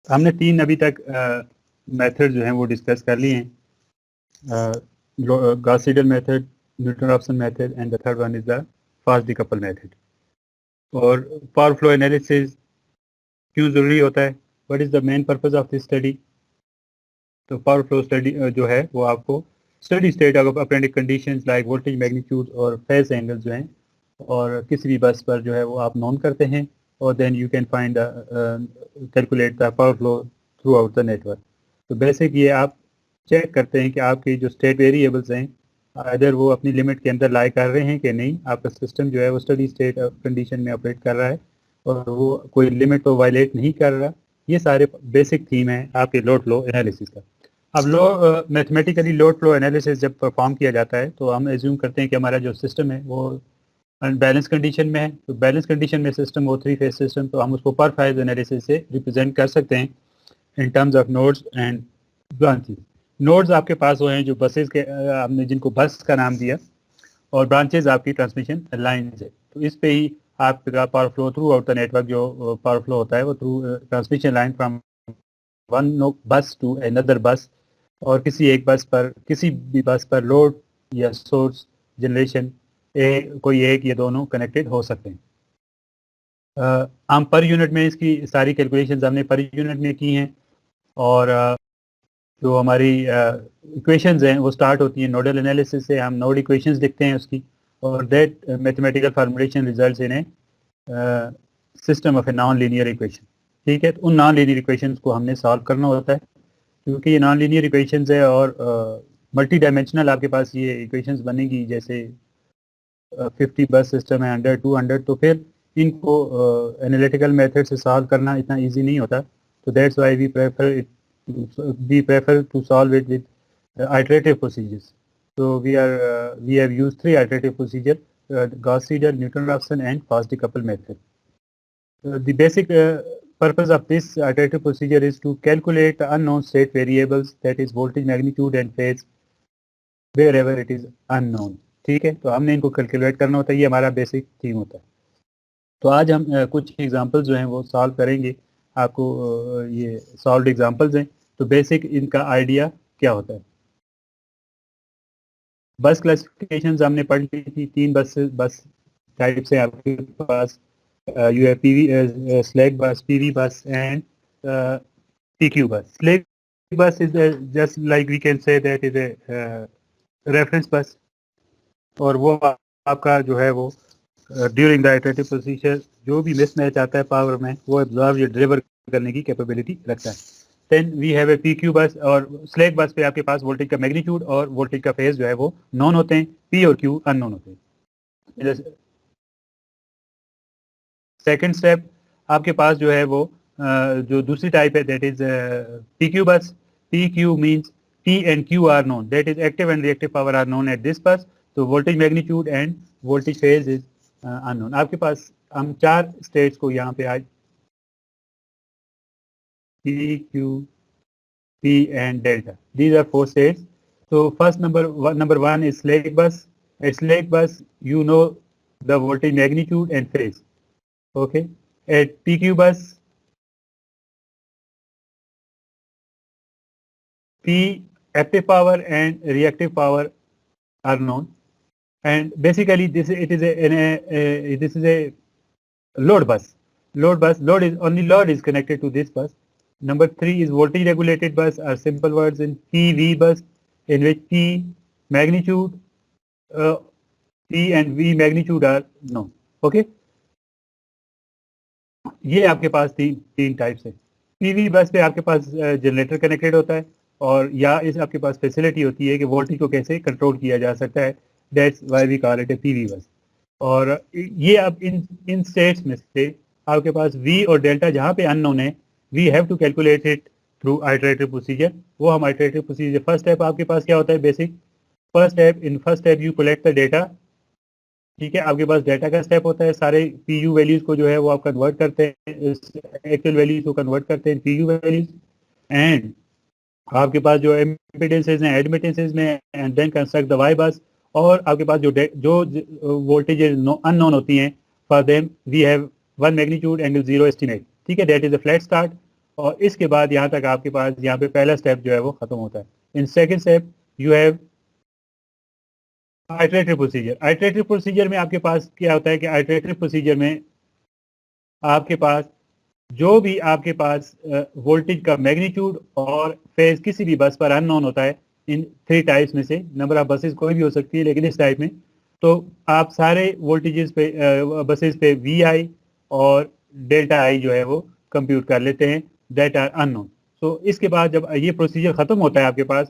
हमने 3 अभी तक मेथड जो हैं वो डिस्कस कर लिए हैं, Gauss Seidel method, Newton Raphson method and the third one is the fast decoupled method. और पावर फ्लो एनालिसिस क्यों ज़रूरी होता है, what is the main purpose of this study. तो पावर फ्लो स्टडी जो है वो आपको steady state of apparent conditions like voltage magnitude और फेज एंगल जो हैं और किसी भी बस पर जो है वो आप नोन करते हैं, और then you can find calculate the power flow throughout the network. तो बेसिक ये आप चेक करते हैं कि आपकी जो स्टेट वेरिएबल्स हैं अगर वो अपनी लिमिट के अंदर लाई कर रहे हैं कि नहीं, आपका सिस्टम जो है वो स्टडी स्टेट कंडीशन में ऑपरेट कर रहा है और वो कोई लिमिट को वायलेट नहीं कर रहा। ये सारे बेसिक थीम है आपके लोड फ्लो एनालिसिस का। अब मैथमेटिकली लोड फ्लो एनालिसिस जब परफॉर्म किया जाता है तो हम एज्यूम करते हैं कि हमारा जो सिस्टम है वो बैलेंस कंडीशन में है। तो बैलेंस कंडीशन में सिस्टम वो 3 फेज सिस्टम, तो हम उसको पर फेज एनालिसिस से रिप्रेजेंट कर सकते हैं in terms of nodes and branches. Nodes आपके पास वो हैं जो बसेस के आपने जिनको बस का नाम दिया, और ब्रांचेज आपकी ट्रांसमिशन लाइन्स है। तो इस पे ही आपका power flow throughout the network जो पावर फ्लो होता है वो through transmission line from one बस टू अनदर बस, और किसी एक बस पर किसी भी बस पर लोड या सोर्स जनरेशन कोई एक या दोनों कनेक्टेड हो सकते हैं। हम पर यूनिट में इसकी सारी कैलकुलेशंस हमने पर यूनिट में की हैं, और जो हमारी इक्वेशंस हैं वो स्टार्ट होती हैं नोडल एनालिसिस से। हम नोड इक्वेशंस लिखते हैं उसकी, और that mathematical formulation results in A system of a non linear equation. ठीक है, तो उन नॉन लीनियर इक्वेशंस को हमने सॉल्व करना होता है, क्योंकि ये नॉन लीनियर इक्वेशंस है और मल्टी डायमेंशनल आपके पास ये इक्वेशंस बनेगी। जैसे 50 बस सिस्टम है, 100 200, तो फिर इनको एनालिटिकल मेथड से सॉल्व करना इतना इजी नहीं होता। तो that's why we prefer to solve it with iterative procedures. So we have used 3 iterative procedure: Gauss Seidel, Newton-Raphson and fast decoupled method. The basic purpose of this iterative procedure is to calculate the unknown state variables, that is voltage magnitude and phase, wherever it is unknown. ठीक है, तो हमने इनको calculate करना होता है, ये हमारा बेसिक थीम होता है। तो आज हम कुछ एग्जांपल्स जो हैं वो सॉल्व करेंगे। आपको ये सॉल्व्ड एग्जांपल्स हैं, तो बेसिक इनका आइडिया क्या होता है। बस क्लासिफिकेशंस हमने पढ़ ली थी, 3 बस टाइप्स हैं आपके पास। You have PV slack bus, PV bus and PQ bus. Slack bus is just like we can say that is a reference bus, और वो आपका जो है वो ड्यूरिंग द इटरेटिव प्रोसीजर जो भी मिसमैच आता है पावर में वो एब्जॉर्ब या डिलीवर करने की कैपेबिलिटी रखता है। Then we have a PQ bus, और स्लैक बस पे आपके पास वोल्टेज का मैग्नीट्यूड और वोल्टेज का फेज जो है वो नॉन होते हैं, पी और क्यू अननोन होते हैं। सेकंड स्टेप आपके पास जो है वो जो दूसरी टाइप है that is PQ bus. P Q means P and Q are known, that is active and reactive power are known at this bus. तो voltage magnitude and voltage phase is unknown. आपके पास हम 4 states को यहाँ पे आज P, Q, P and delta. These are 4 states. So first number one is slack bus. At slack bus, you know the voltage magnitude and phase. Okay. At PQ bus, P active power and reactive power are known. And basically, this is a load bus. Load is connected to this bus. Number 3 is voltage regulated bus, are simple words in PV bus, in which P magnitude, P and V magnitude are known. Okay. ये आपके पास तीन types है। PV bus पे आपके पास generator connected होता है, और या इस आपके पास फैसिलिटी होती है कि वोल्टेज को कैसे कंट्रोल किया जा सकता है, that's why we call it a PV bus. और ये अब इन स्टेट्स में से आपके पास वी और डेल्टा जहाँ पे अननोन है, we have to calculate it through iterative procedure. वो हम आइटरेटिव प्रोसीजर, फर्स्ट स्टेप आपके पास क्या होता है basic, first step you collect the data. ठीक है, आपके पास डेटा का स्टेप होता है, सारे पी यू वैल्यूज को जो है वो आप कन्वर्ट करते हैं, एक्चुअल वैल्यूज को कन्वर्ट करते हैं पी यू वैल्यूज, एंड आपके पास जो इम्पीडेंसेस हैं एडमिटेंसेस में, and then construct the Y bus. और आपके पास जो वोल्टेजेस अननोन होती हैं, for them we have 1 magnitude angle 0 estimate. ठीक है, that is a flat start. और इसके बाद यहाँ तक आपके पास यहाँ पे पहला स्टेप जो है वो खत्म होता है. In second step you have iterative procedure. Iterative procedure में आपके पास क्या होता है कि आइटरेटिव प्रोसीजर में आपके पास जो भी आपके पास वोल्टेज का मैग्नीट्यूड और फेज किसी भी बस पर अननोन होता है, इन 3 टाइप्स में से नंबर ऑफ बसेस कोई भी हो सकती है, लेकिन इस टाइप में तो आप सारे वोल्टेजेस पे बसेस पे वी आई और डेल्टा आई जो है वो कंप्यूट कर लेते हैं, दैट आर अननोन. सो इसके बाद जब ये प्रोसीजर खत्म होता है आपके पास,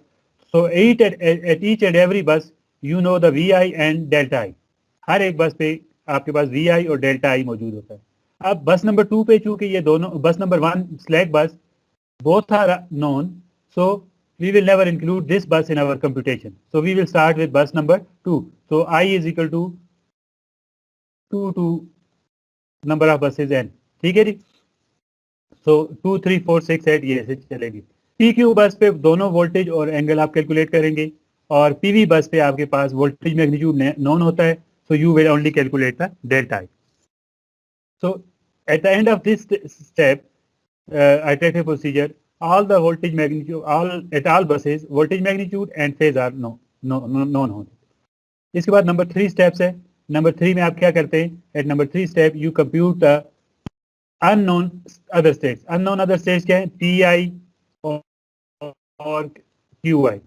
so at each and every bus you know the V i and delta i. हर एक बस पे आपके पास वी आई और डेल्टा आई मौजूद होता है. अब बस नंबर 2 पे चूंकि ये दोनों बस नंबर 1 स्लैक बस both are known, so we will never include this bus in our computation. So we will start with bus number 2. So I is equal to 2 to number of buses n. ठीक है जी. So 2, 3, 4, 6, 8 ये ऐसे चलेगी. PQ बस पे दोनों voltage और angle आप कैलकुलेट करेंगे, और PV बस पे आपके पास वोल्टेज मैग्नीट्यूड नोन होता है, so you will only calculate the delta I. So at the end of this step, iterative procedure, all the voltage magnitude, at all buses, voltage magnitude and phase are known होते. इसके बाद number 3 steps है. Number 3 में आप क्या करते हैं? At number 3 step you compute the unknown other states. Unknown other states क्या है? पी आई और क्यू आई.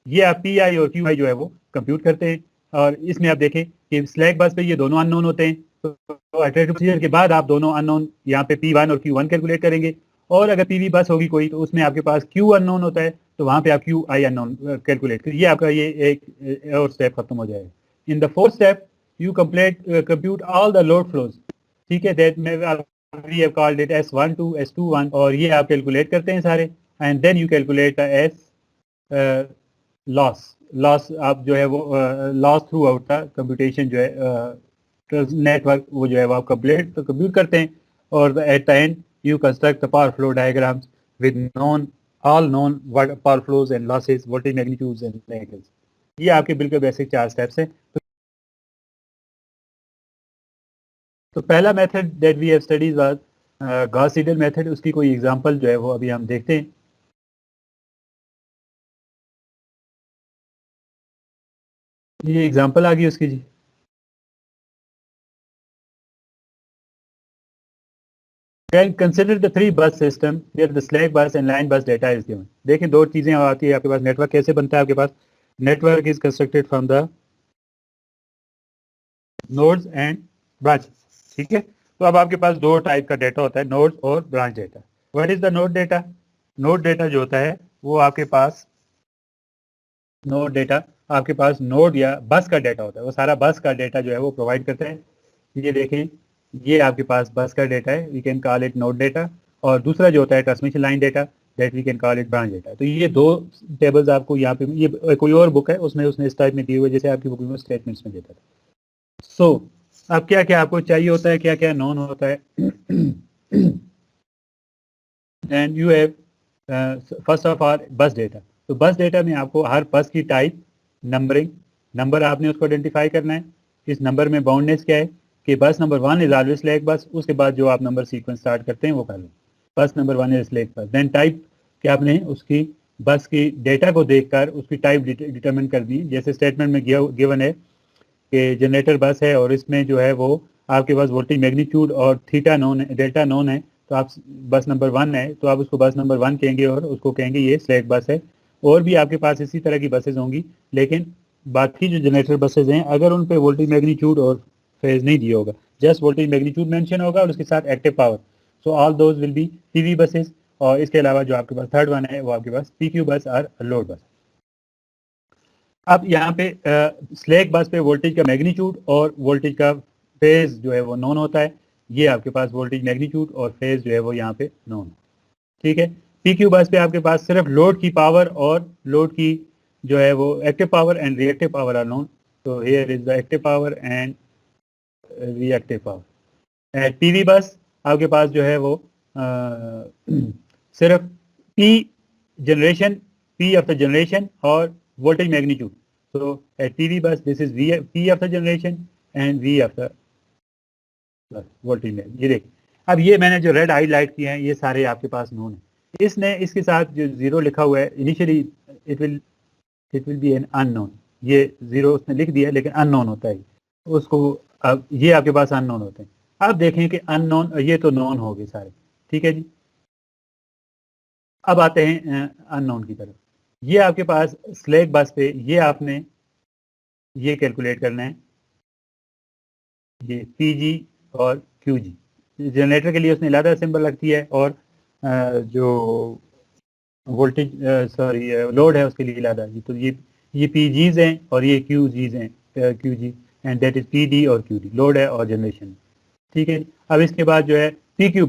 ये आप पी आई और क्यू आई जो है वो कंप्यूट करते हैं, और इसमें आप देखें कि स्लैक बस पे ये दोनों अननोन होते हैं. तो इटरेटिव प्रोसीजर के बाद आप दोनों अननोन यहाँ पे P1 और Q1 कैलकुलेट करेंगे, और अगर PV बस होगी कोई तो उसमें आपके पास Q अननोन होता है, तो वहाँ पे आप QI अननोन कैलकुलेट करिए. ये आपका ये एक और स्टेप खत्म हो जाएगा. In the fourth step you compute all the load flows. ठीक है, that we have called it S12, S21, और ये आप कैलकुलेट करते हैं सारे, and then you calculate the S loss आप जो है वो लॉस थ्रू आउट का कंप्यूटेशन जो है नेटवर्क वो जो है वो आप कंप्यूट करते हैं, और at the end you construct the power flow diagrams with all known power flows and losses, voltage magnitudes and angles. ये आपके बिल्कुल बेसिक 4 स्टेप्स हैं. तो पहला method that we have studies was Gauss Seidel method. उसकी कोई example जो है वो अभी हम देखते हैं. ये एग्जांपल आ गई उसकी जी. Can consider the 3 bus system where the slack bus and line bus data is given. देखें 2 चीजें आती है आपके पास. नेटवर्क कैसे बनता है आपके पास? Network is constructed from the nodes and branch. ठीक है, तो अब आपके पास 2 टाइप का डेटा होता है, नोड्स और branch data. What is the node data? Node data जो होता है वो आपके पास नोड या बस का डेटा होता है. वो सारा बस का डेटा जो है वो प्रोवाइड करते हैं. ये देखें, ये आपके पास बस का डेटा है, we can call it node data. और दूसरा जो होता है transmission line data, that we can call it branch data. तो ये 2 टेबल्स आपको यहाँ पे, ये कोई और बुक है उसमें उसने इस टाइप में दिए हुए, जैसे आपकी बुक में स्टेटमेंट्स में देता था. सो अब क्या क्या आपको चाहिए होता है, क्या क्या नॉन होता है. And you have first of all बस डेटा. तो बस डेटा में आपको हर बस की टाइप, नंबरिंग, नंबर आपने उसको आइडेंटिफाई करना है. इस नंबर में बाउंडनेस क्या है कि बस नंबर 1 इज ऑलवेज स्लैक बस. उसके बाद जो आप नंबर सीक्वेंस स्टार्ट करते हैं वो कर लो. बस नंबर 1 इज स्लैक बस. देन टाइप क्या आपने उसकी बस की डेटा को देखकर उसकी टाइप डिटरमिन कर दी. जैसे स्टेटमेंट में गिवन है कि जनरेटर बस है और इसमें जो है वो आपके पास वोल्टेज मैग्नीट्यूड और थीटा नोन है, डेल्टा नोन है, तो आप बस नंबर 1 है तो आप उसको बस नंबर 1 कहेंगे और उसको कहेंगे ये स्लैक बस है. और भी आपके पास इसी तरह की बसेज होंगी, लेकिन बाकी जो जनरेटर बसेज हैं अगर उन पे वोल्टेज मैग्नीट्यूड और फेज नहीं दिया होगा, जस्ट वोल्टेज मैग्नीट्यूड मेंशन होगा और उसके साथ active power, so all those will be PV buses. और इसके अलावा जो आपके पास थर्ड वन है वो आपके पास पीक्यू बस और लोड बस. अब यहाँ पे स्लैक बस पे वोल्टेज का मैग्नीट्यूड और वोल्टेज का फेज जो है वो नोन होता है. ये आपके पास वोल्टेज मैग्नीट्यूड और फेज जो है वो यहाँ पे नोन. ठीक है, पीक्यू बस पे आपके पास सिर्फ लोड की पावर और लोड की जो है वो active power and reactive power are known. तो here is the active power and reactive power. At PV bus आपके पास जो है वो सिर्फ P generation, P of the generation और voltage magnitude. So at PV bus this is V, P of the generation and V of the voltage magnitude. ये देखिए अब ये मैंने जो रेड हाईलाइट किए हैं ये सारे आपके पास नोन है। इसने इसके साथ जो 0 लिखा हुआ है initially it will be an unknown, ये 0 उसने लिख दिया लेकिन अननोन होता है उसको। अब ये आपके पास अननोन होते हैं। अब देखें कि अननोन, ये तो नोन हो गए सारे, ठीक है जी। अब आते हैं अननोन की तरफ। ये आपके पास स्लैक बस पे ये आपने ये कैलकुलेट करना है, ये पीजी और क्यूजी। जनरेटर के लिए उसने अलग सिंबल रखती है और जो वोल्टेज सॉरी लोड है उसके लिए अलग। तो ये पीजीज हैं और ये क्यूजीज हैं, क्यूजी एंड दैट इज पीडी और क्यूडी, लोड है और जनरेशन, ठीक है। अब इसके बाद जो है पीक्यू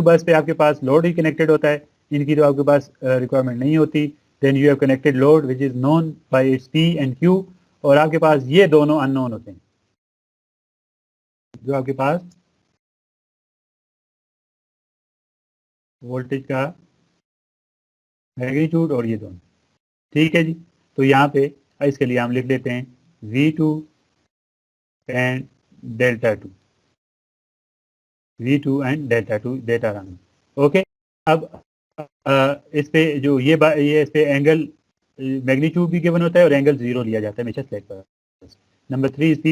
बस पे आपके पास लोड ही कनेक्टेड होता है, इनकी तो आपके पास रिक्वायरमेंट नहीं होती। Then you have connected load which is known by its P and Q, और आपके पास ये दोनों अननोन होते हैं, जो आपके पास वोल्टेज का मैग्नीट्यूड और ये दोनों, ठीक है जी। तो यहाँ पे इसके लिए हम लिख देते हैं V2 and delta 2, V2 and delta 2 data run, okay. अब इस पे जो ये इस पे एंगल मैग्नीट्यूड भी गिवन होता है और एंगल 0 लिया जाता है हमेशा स्लैक पर। नंबर 3 इज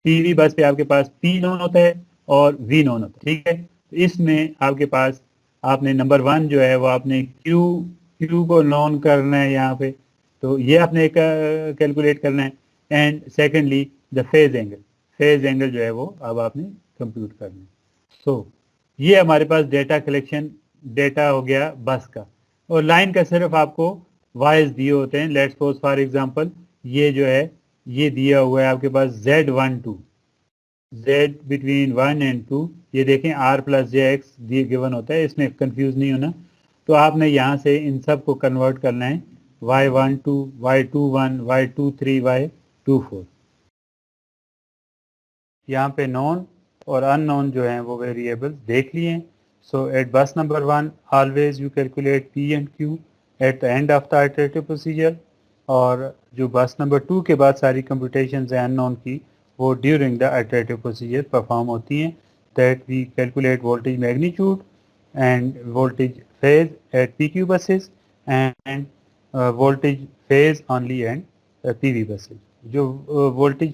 पीवी बस पे आपके पास पी नॉन होता है और वी नॉन होता है, ठीक है। तो इसमें आपके पास आपने नंबर 1 जो है वो आपने क्यू को नॉन करना है यहाँ पे, तो ये आपने कैलकुलेट करना है। And secondly the phase angle जो है वो अब आपने कंप्यूट करना है। सो ये हमारे पास डेटा कलेक्शन, डेटा हो गया बस का। और लाइन का सिर्फ आपको वाइज दिए होते हैं। लेट्स सपोज फॉर एग्जांपल ये जो है ये दिया हुआ है आपके पास Z12, Z बिटवीन 1 एंड 2, ये देखें R प्लस JX दिए गिवन होता है, इसमें कंफ्यूज नहीं होना। तो आपने यहाँ से इन सब को कन्वर्ट करना है Y12, Y21, Y23, Y24। यहाँ पे नॉन और अननोन जो हैं वो वेरिएबल्स देख लिए। सो eight bus number 1 always you calculate P and Q eight the end of the iterative procedure, और जो बस नंबर 2 के बाद सारी कंप्यूटेशन है अननोन की वो during the iterative procedure perform होती हैं। That we calculate voltage magnitude and voltage phase at PQ buses and voltage phase only and PV buses। जो वोल्टेज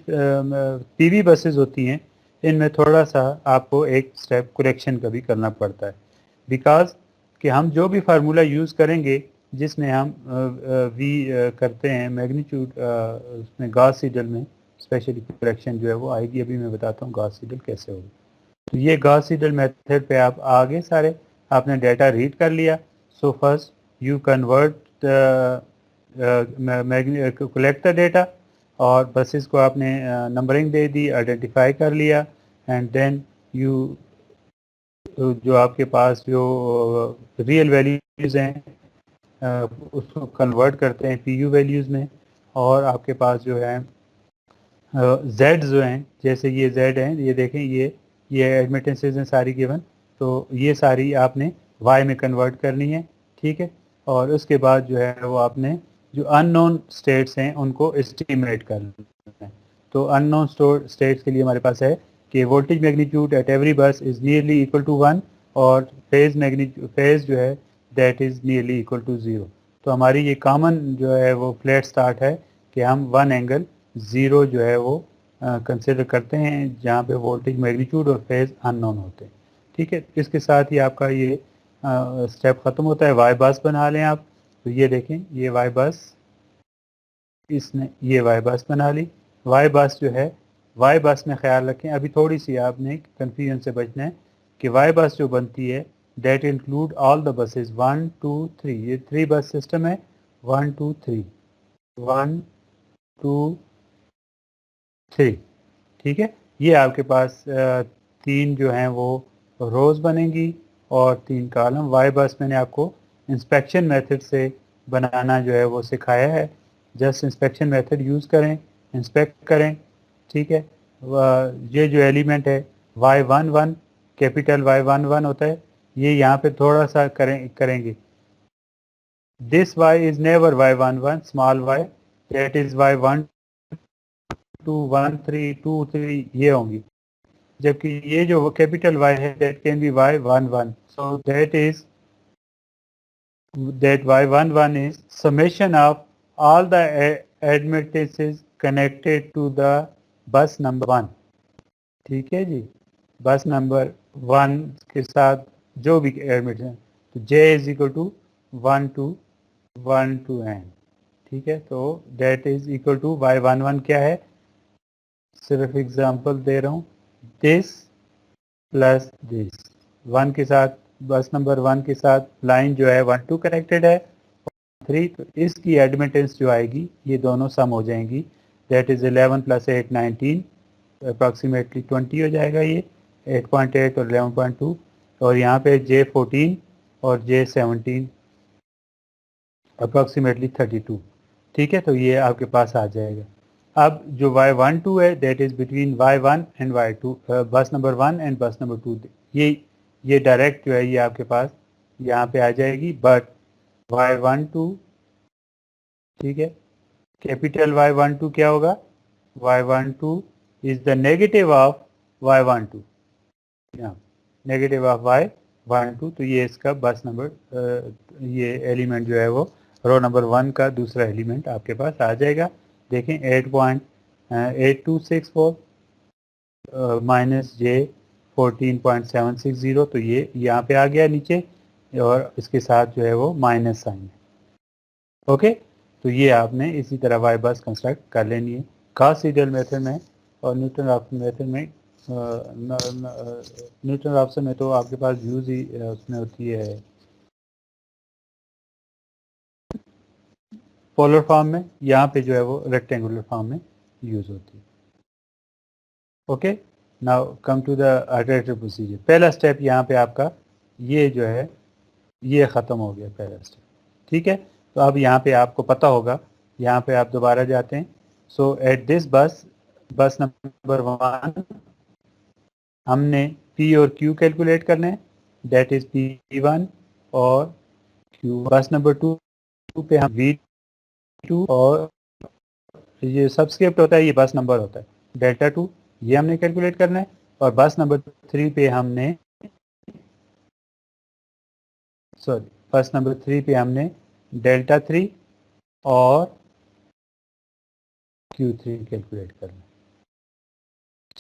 PV बसेस होती हैं इनमें थोड़ा सा आपको एक स्टेप करेक्शन का भी करना पड़ता है, बिकॉज कि हम जो भी फार्मूला यूज़ करेंगे जिसमें हम वी करते हैं मैग्नीट्यूड, उसमें गॉस सीडल में स्पेशली करेक्शन जो है वो आएगी। अभी मैं बताता हूँ गॉस सीडल कैसे होगी। तो ये गॉस सीडल मेथड पे आप आगे सारे आपने डाटा रीड कर लिया। So first you convert collect the data, और बसेस को आपने नंबरिंग दे दी, आइडेंटिफाई कर लिया, एंड देन यू जो आपके पास जो रियल वैल्यूज़ हैं उसको कन्वर्ट करते हैं पीयू वैल्यूज़ में। और आपके पास जो है जेड जो हैं, जैसे ये जेड हैं, ये देखें ये एडमिटेंसेज हैं सारी गिवन, तो ये सारी आपने वाई में कन्वर्ट करनी है, ठीक है। और उसके बाद जो है वो आपने जो अननोन स्टेट्स हैं उनको एस्टिमेट करना है। तो अननोन स्टेट्स के लिए हमारे पास है कि voltage magnitude at every bus is nearly equal to 1, और फेज जो है that is nearly equal to 0। तो हमारी ये कॉमन जो है वो फ्लैट स्टार्ट है कि हम 1 एंगल 0 जो है वो कंसिडर करते हैं जहाँ पे वोल्टेज मैग्नीट्यूड और फेज अननोन होते हैं, ठीक है। इसके साथ ही आपका ये स्टेप ख़त्म होता है। वाई बस बना लें आप, तो ये देखें ये वाई बस, इसने ये वाई बस बना ली। वाई बस जो है, वाई बस में ख्याल रखें अभी थोड़ी सी आपने कन्फ्यूजन से बचना है कि वाई बस जो बनती है that include all the buses 1 2 3, ये 3 बस सिस्टम है, 1 2 3, 1 2 3, ठीक है। ये आपके पास 3 जो हैं वो रोज़ बनेंगी और 3 कॉलम। वाई बस मैंने आपको इंस्पेक्शन मेथड से बनाना जो है वो सिखाया है। जस्ट इंस्पेक्शन मेथड यूज़ करें, इंस्पेक्ट करें, ठीक है। ये जो एलिमेंट है Y11 कैपिटल Y11 होता है, ये यहाँ पे थोड़ा सा करेंगे। This Y is never Y11, small y, that is Y1 2 1 3 2 3 ये होंगी। जबकि ये जो कैपिटल Y है that can be Y11, so that Y11 is summation of all the admittances connected to the bus number 1. ठीक है जी, बस नंबर 1 के साथ जो भी एडमिशन, तो J is equal to 1 to n, ठीक है। तो date is equal to Y11 क्या है, सिर्फ एग्जांपल दे रहा हूँ, दिस प्लस दिस, 1 के साथ, बस नंबर 1 के साथ लाइन जो है 1 2 कनेक्टेड है 3, तो इसकी एडमिटेंस जो आएगी ये दोनों सम हो जाएंगी, दैट इज 11 + 8 19, अप्रॉक्सीमेटली 20 हो जाएगा ये, 8.8 और 11.2, और यहाँ पे J14 और J17 अप्रॉक्सीमेटली 32, ठीक है। तो ये आपके पास आ जाएगा। अब जो Y12 है that is between Y1 and Y2, बस नंबर 1 एंड बस नंबर 2, ये डायरेक्ट जो है ये आपके पास यहाँ पे आ जाएगी, बट Y12, ठीक है, कैपिटल Y12 क्या होगा, Y12 is the negative of Y12, negative of Y12, तो ये इसका बस नंबर, ये एलिमेंट जो है वो रो नंबर 1 का दूसरा एलिमेंट आपके पास आ जाएगा। देखें 8.8264 माइनस J14.760, तो ये यहाँ पे आ गया नीचे, और इसके साथ जो है वो माइनस साइन है। ओके, तो ये आपने इसी तरह वाई बस कंस्ट्रक्ट कर लेनी है गॉस सीडल मेथड में, और न्यूटन रॉफ्सन मेथड में। न्यूटन रॉफ्सन में तो आपके पास व्यूज ही उसमें होती है पोलर फॉर्म में, यहाँ पे जो है वो रेक्टेंगुलर फॉर्म में यूज होती है। Okay, now come to the alternative procedure. पहला स्टेप यहाँ पे आपका ये जो है ये ख़त्म हो गया पहला स्टेप, ठीक है। तो अब यहाँ पे आपको पता होगा, यहाँ पे आप दोबारा जाते हैं, सो एट दिस बस नंबर 1 हमने P और Q कैलकुलेट करने हैं, दैट इज P1 और Q। बस नंबर 2 पे हम V2 और ये सबस्क्रिप्ट होता है, ये बस नंबर होता है डेल्टा 2, ये हमने कैलकुलेट करना है। और बस नंबर 3 पे हमने बस नंबर 3 पे हमने डेल्टा 3 और Q3 कैलकुलेट करना,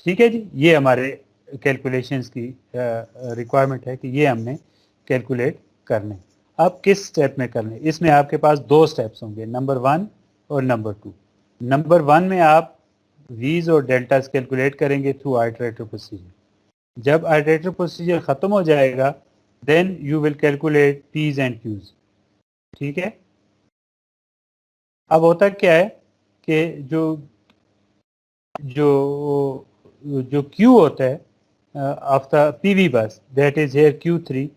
ठीक है जी। ये हमारे कैलकुलेशंस की रिक्वायरमेंट है कि ये हमने कैलकुलेट करने। अब किस स्टेप में करने, इसमें आपके पास 2 स्टेप्स होंगे, नंबर 1 और नंबर 2। नंबर 1 में आप वीज और डेल्टास कैलकुलेट करेंगे थ्रू आइटरेटिव प्रोसीजर। जब आइटरेटिव प्रोसीजर ख़त्म हो जाएगा then you will calculate Ps and Qs, ठीक है। अब होता क्या है कि जो जो जो Q होता है ऑफ द पीवी बस, दैट इज हेयर Q3,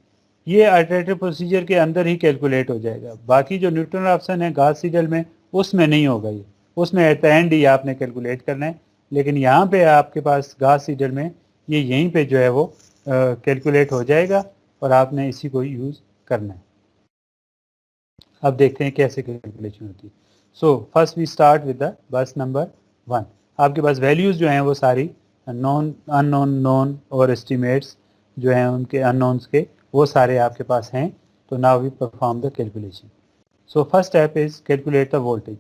ये अल्टरनेटिव प्रोसीजर के अंदर ही कैलकुलेट हो जाएगा। बाकी जो न्यूटन ऑप्शन है गॉस सीडल में, उसमें नहीं होगा ये, उसमें एट द एंड ही आपने कैलकुलेट करना है। लेकिन यहाँ पे आपके पास गॉस सीडल में ये यहीं पे जो है वो कैलकुलेट हो जाएगा, और आपने इसी को यूज़ करना है। अब देखते हैं कैसे कैलकुलेशन होती है। So first we start with the bus number 1। आपके पास वैल्यूज़ जो हैं वो सारी नॉन अननोन नोन और एस्टिमेट्स जो हैं उनके अननोन्स के, वो सारे आपके पास हैं। तो now we perform the calculation. So first step is calculate the voltage.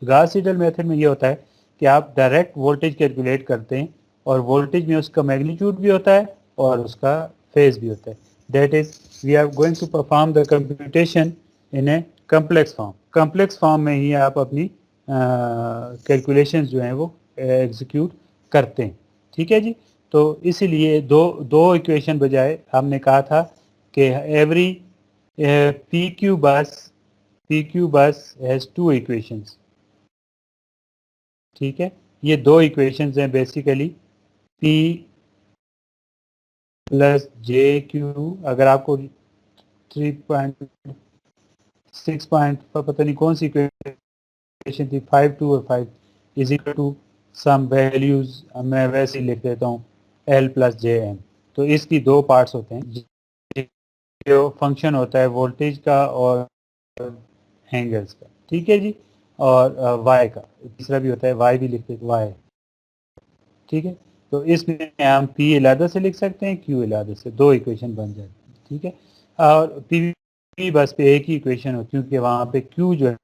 Gauss Seidel method में ये होता है कि आप डायरेक्ट वोल्टेज कैलकुलेट करते हैं, और वोल्टेज में उसका मैग्नीट्यूड भी होता है और उसका फेज भी होता है। That is we are going to perform the computation in a complex form. Complex form में ही आप अपनी कैलकुलेशन जो हैं वो एग्जीक्यूट करते हैं, ठीक है जी। तो इसीलिए दो इक्वेशन बजाय हमने कहा था कि एवरी PQ बस हैज़ 2 इक्वेशंस, ठीक है। ये 2 इक्वेशंस हैं बेसिकली, P प्लस JQ। अगर आपको 3.6 पता नहीं कौन सी इक्वेशन थी, 5 2 और 5 is equal to some values, मैं वैसे ही लिख देता हूँ L प्लस JM। तो इसकी 2 पार्ट्स होते हैं, जो फंक्शन होता है वोल्टेज का और एंगल्स का, ठीक है जी। और y का तीसरा भी होता है, y भी लिखते हैं y, ठीक है। तो इसमें हम P अलहदा से लिख सकते हैं, Q अलहदा से, दो इक्वेशन बन जाती है, ठीक है। और P बस पे एक ही इक्वेशन हो, क्योंकि वहाँ पे Q जो है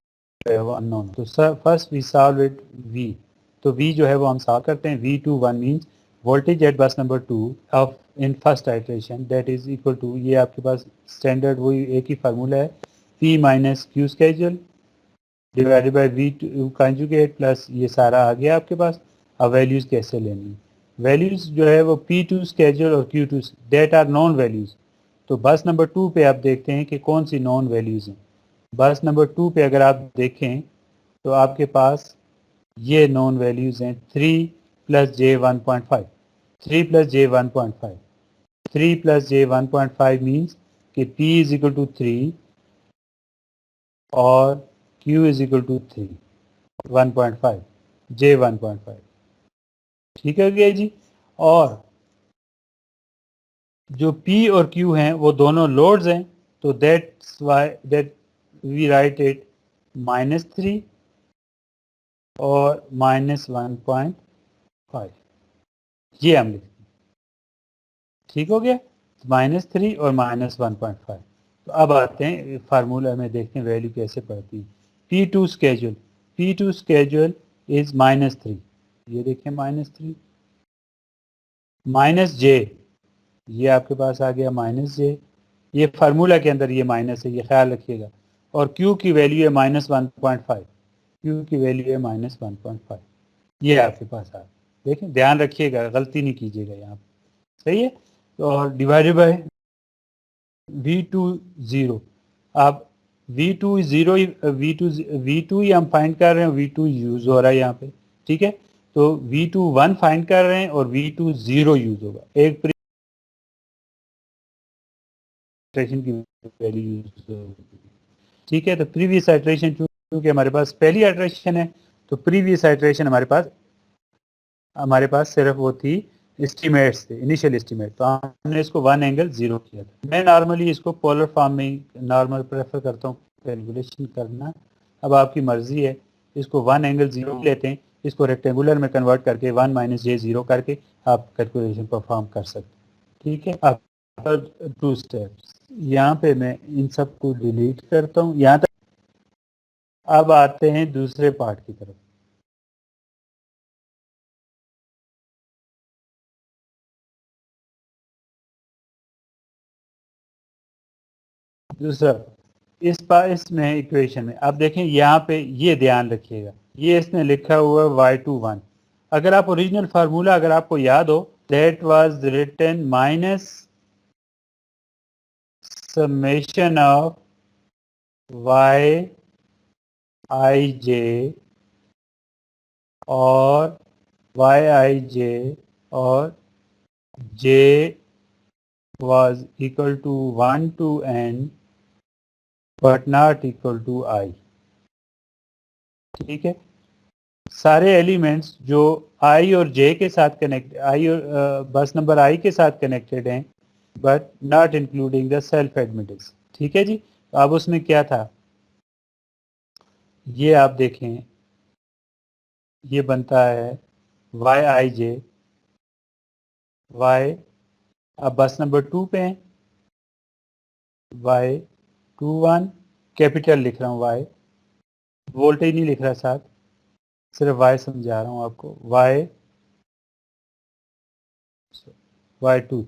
वो अननोन। तो first we solve it V, तो V जो है वो हम सॉल्व करते हैं। V21 means voltage at bus number 2 of in first iteration that is equal to, ये आपके पास स्टैंडर्ड वही एक ही फार्मूला है, P minus Q schedule divided by V2 conjugate plus ये सारा आ गया आपके पास। अब वैल्यूज़ कैसे लेनी है, वैल्यूज़ जो है वो P2 स्केजुअल और Q2 date are non values. तो बस नंबर 2 पे आप देखते हैं कि कौन सी नॉन वैल्यूज़ हैं। बस नंबर 2 पे अगर आप देखें तो आपके पास ये नॉन वैल्यूज़ हैं 3 plus J 1.5, 3 plus J 1.5, 3 plus J 1.5 means कि P इज इक्वल टू 3 और Q is equal to 3, 1.5, J 1.5, ठीक है गया जी। और जो P और Q हैं वो दोनों लोड्स हैं, तो that's why that we write it -3 और -1.5, ये हम लिखते हैं, ठीक हो गया, -3 और -1.5। तो अब आते हैं फार्मूला में, देखते हैं वैल्यू कैसे पड़ती है। P2 schedule, P2 schedule is -3, ये देखें -3, -J, ये आपके पास आ गया -J, ये फार्मूला के अंदर ये माइनस है, ये ख्याल रखिएगा। और Q की वैल्यू है -1.5, Q की वैल्यू है -1.5, ये आपके पास आ, देखें ध्यान रखिएगा, गलती नहीं कीजिएगा यहाँ पे, सही है। तो और डिवाइडेड बाय V2 0, आप V2 0 V2 ही हम फाइंड कर रहे हैं, V2 यूज हो रहा है यहाँ पे, ठीक है। तो V2 1 फाइंड कर रहे हैं और V2 0 यूज होगा, एक इटरेशन की वैल्यू यूज होगी, ठीक है। तो प्रीवियस आइट्रेशन क्योंकि हमारे पास पहली आइट्रेशन है, तो प्रीवियस आइट्रेशन हमारे पास सिर्फ वो थी एस्टीमेट्स थे, इनिशियल एस्टीमेट, तो हमने इसको 1 एंगल 0 किया था। मैं नॉर्मली इसको पोलर फॉर्म में नॉर्मल प्रेफर करता हूँ कैलकुलेशन करना, अब आपकी मर्जी है। इसको 1 एंगल 0 लेते हैं, इसको रेक्टेंगुलर में कन्वर्ट करके 1 माइनस जे 0 करके आप कैलकुलेशन परफॉर्म कर सकते हैं, ठीक है। अब 2 स्टेप्स, यहाँ पे मैं इन सब को डिलीट करता हूँ यहाँ तक। अब आते हैं दूसरे पार्ट की तरफ। दूसरा, इसमें इक्वेशन में आप देखें, यहाँ पे ये ध्यान रखिएगा, ये इसने लिखा हुआ है y21। अगर आप ओरिजिनल फार्मूला अगर आपको याद हो, that was written minus summation of y i j और y i j और j was equal to 1 to n but not equal to I, ठीक है। सारे एलिमेंट्स जो I और J के साथ कनेक्ट, I और बस नंबर I के साथ कनेक्टेड हैं, but not including the self admittance, ठीक है जी। अब उसमें क्या था, ये आप देखें, ये बनता है y i j, y, अब बस नंबर 2 पे हैं, y21, कैपिटल लिख रहा हूँ y, वोल्टेज नहीं लिख रहा साथ, सिर्फ y समझा रहा हूँ आपको, y2,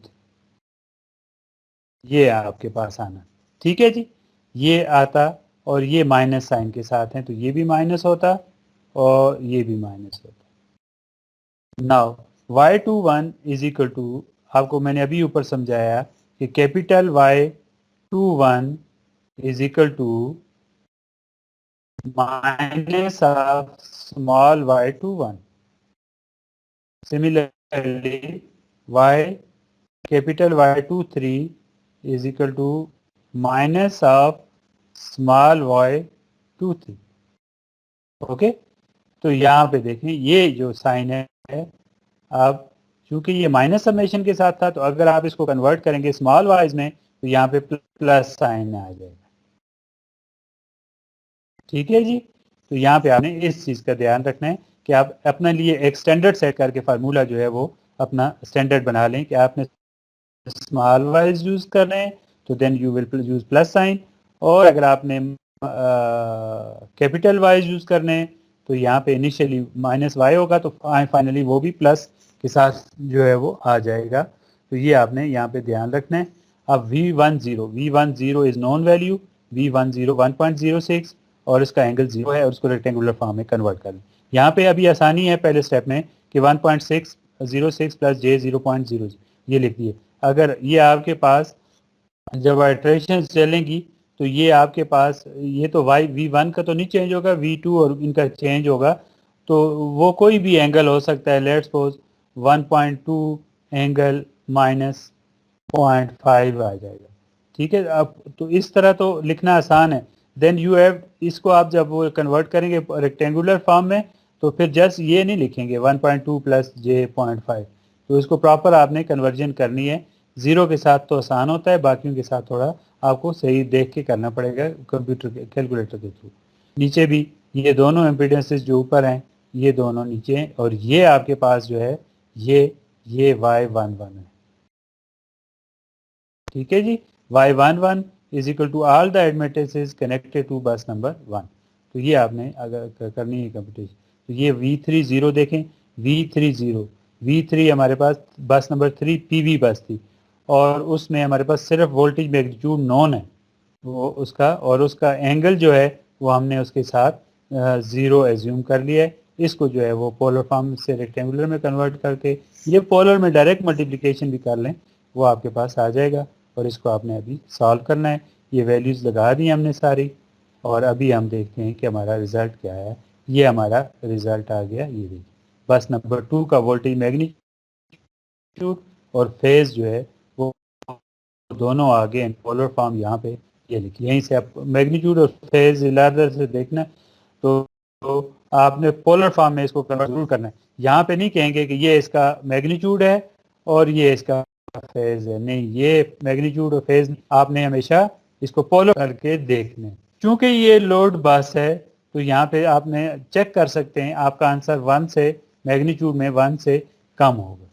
ये आपके पास आना, ठीक है जी। ये आता और ये माइनस साइन के साथ हैं, तो ये भी माइनस होता और ये भी माइनस होता। Now y21 is equal to, आपको मैंने अभी ऊपर समझाया कि capital Y21 is equal to minus of small y21। Similarly y capital Y23 is equal to minus of small y23, okay. तो यहाँ पे देखें ये जो साइन है, अब चूंकि ये माइनस समेशन के साथ था, तो अगर आप इसको कन्वर्ट करेंगे स्मॉल वाइज में, तो यहाँ पे प्लस साइन आ जाएगा, ठीक है जी। तो यहाँ पे आपने इस चीज़ का ध्यान रखना है कि आप अपने लिए एक स्टैंडर्ड सेट करके फार्मूला जो है वो अपना स्टैंडर्ड बना लें कि आपने स्मॉल वाइज यूज़ कर रहे हैं तो then you will use plus sign, और अगर आपने कैपिटल वाइज यूज़ करने हैं तो यहाँ पे इनिशियली माइनस वाई होगा तो फाइनली वो भी प्लस के साथ जो है वो आ जाएगा। तो ये आपने यहाँ पे ध्यान रखना है। अब V10 is non value, V10 1.06 और इसका एंगल 0 है और उसको रेक्टेंगुलर फॉर्म में कन्वर्ट कर लें। यहाँ पे अभी आसानी है पहले स्टेप में कि 1.606 प्लस जे 0.00 ये लिख दिए। अगर ये आपके पास जब आइट्रेशन चलेंगी तो ये आपके पास ये तो वाई V1 का तो नहीं चेंज होगा, V2 और इनका चेंज होगा, तो वो कोई भी एंगल हो सकता है। लेट्स सपोज 1.2 एंगल माइनस 0.5 आ जाएगा। ठीक है, अब तो इस तरह तो लिखना आसान है। देन यू हैव, इसको आप जब वो कन्वर्ट करेंगे रेक्टेंगुलर फॉर्म में तो फिर जस्ट ये नहीं लिखेंगे 1.2 प्लस जे 0.5, तो इसको प्रॉपर आपने कन्वर्जन करनी है। ज़ीरो के साथ तो आसान होता है, बाकियों के साथ थोड़ा आपको सही देख के करना पड़ेगा कंप्यूटर के कैलकुलेटर के थ्रू। नीचे भी ये दोनों इम्पीडेंसेस जो ऊपर हैं ये दोनों नीचे हैं, और ये आपके पास जो है ये Y11 है। ठीक है जी, Y11 is equal to all the admittances connected to bus number 1। तो ये आपने अगर करनी है कंप्यूटेशन तो ये V30 देखें, V3 हमारे पास बस नंबर 3 PV बस थी और उसमें हमारे पास सिर्फ वोल्टेज मैग्नीट्यूड नॉन है वो उसका, और उसका एंगल जो है वो हमने उसके साथ 0 एज्यूम कर लिया है। इसको जो है वो पोलर फॉर्म से रेक्टेंगुलर में कन्वर्ट करके ये पोलर में डायरेक्ट मल्टीप्लिकेशन भी कर लें वो आपके पास आ जाएगा, और इसको आपने अभी सॉल्व करना है। ये वैल्यूज़ लगा दी हमने सारी, और अभी हम देखते हैं कि हमारा रिज़ल्ट क्या है। ये हमारा रिज़ल्ट आ गया, ये देखिए बस नंबर 2 का वोल्टेज मैग्नीट्यूड और फेज़ जो है वो दोनों आगे एंड पोलर फॉर्म यहाँ पे ये लिखिए। यहीं से आप मैग्नीट्यूड और फेज इलादर से देखना है तो आपने पोलर फॉर्म में इसको कन्वर्ट जरूर करना है। यहाँ पे नहीं कहेंगे कि ये इसका मैग्नीट्यूड है और ये इसका फेज है, नहीं, ये मैग्नीट्यूड और फेज आपने हमेशा इसको पोलर करके देखना है। चूंकि ये लोड बस है तो यहाँ पे आपने चेक कर सकते हैं आपका आंसर 1 से मैग्नीट्यूड में 1 से कम होगा,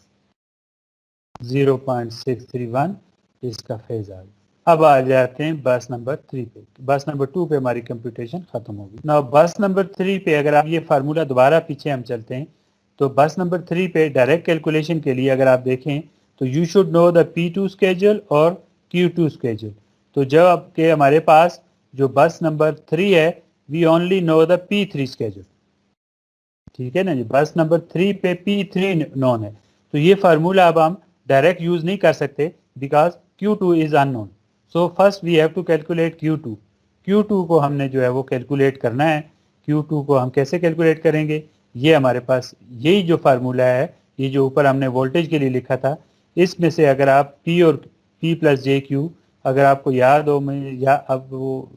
0.631 इसका फेज आ गया। अब आ जाते हैं बस नंबर 3 पे। बस नंबर 2 पे हमारी कंप्यूटेशन खत्म होगी ना। बस नंबर 3 पे अगर आप ये फार्मूला दोबारा पीछे हम चलते हैं तो बस नंबर 3 पे डायरेक्ट कैलकुलेशन के लिए अगर आप देखें तो you should know the P2 schedule और Q2 स्केड्यूल। तो जब आपके हमारे पास जो बस नंबर 3 है we only know the P3 schedule. ठीक है ना जी, बस नंबर 3 पे P3 नॉन है, तो ये फार्मूला अब हम डायरेक्ट यूज नहीं कर सकते because Q2 is unknown. So first we have to calculate Q2। Q2 को हमने जो है वो कैलकुलेट करना है। Q2 को हम कैसे कैलकुलेट करेंगे, ये हमारे पास यही जो फार्मूला है, ये जो ऊपर हमने वोल्टेज के लिए लिखा था, इसमें से अगर आप P और P प्लस जे क्यू अगर आपको याद हो, मैं या अब वो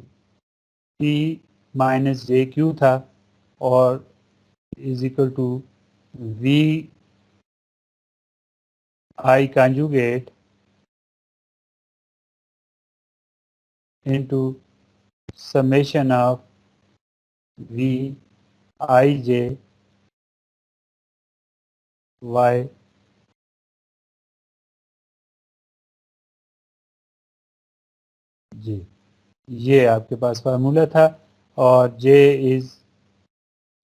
P माइनस जे क्यू था और is equal to V I conjugate into summation of V I j y j, ये आपके पास फार्मूला था, और j is